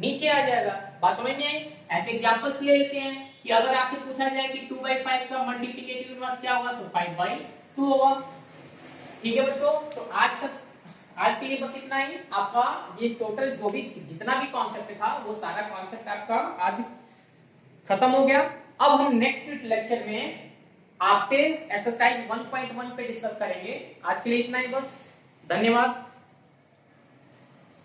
नीचे आ जाएगा। बात समझ में आई। ऐसे एग्जांपल्स ले लेते हैं कि अगर आपसे पूछा जाए कि 2/5 का मल्टीप्लिकेटिव इनवर्स क्या होगा, तो 5/2 होगा, ठीक है बच्चों। तो आज तक आज के लिए बस इतना ही। आपका ये टोटल जो भी जितना भी कॉन्सेप्ट था वो सारा कॉन्सेप्ट आपका आज खत्म हो गया। अब हम नेक्स्ट लेक्चर में आपसे एक्सरसाइज 1.1 पे डिस्कस करेंगे। आज के लिए इतना ही बस। धन्यवाद।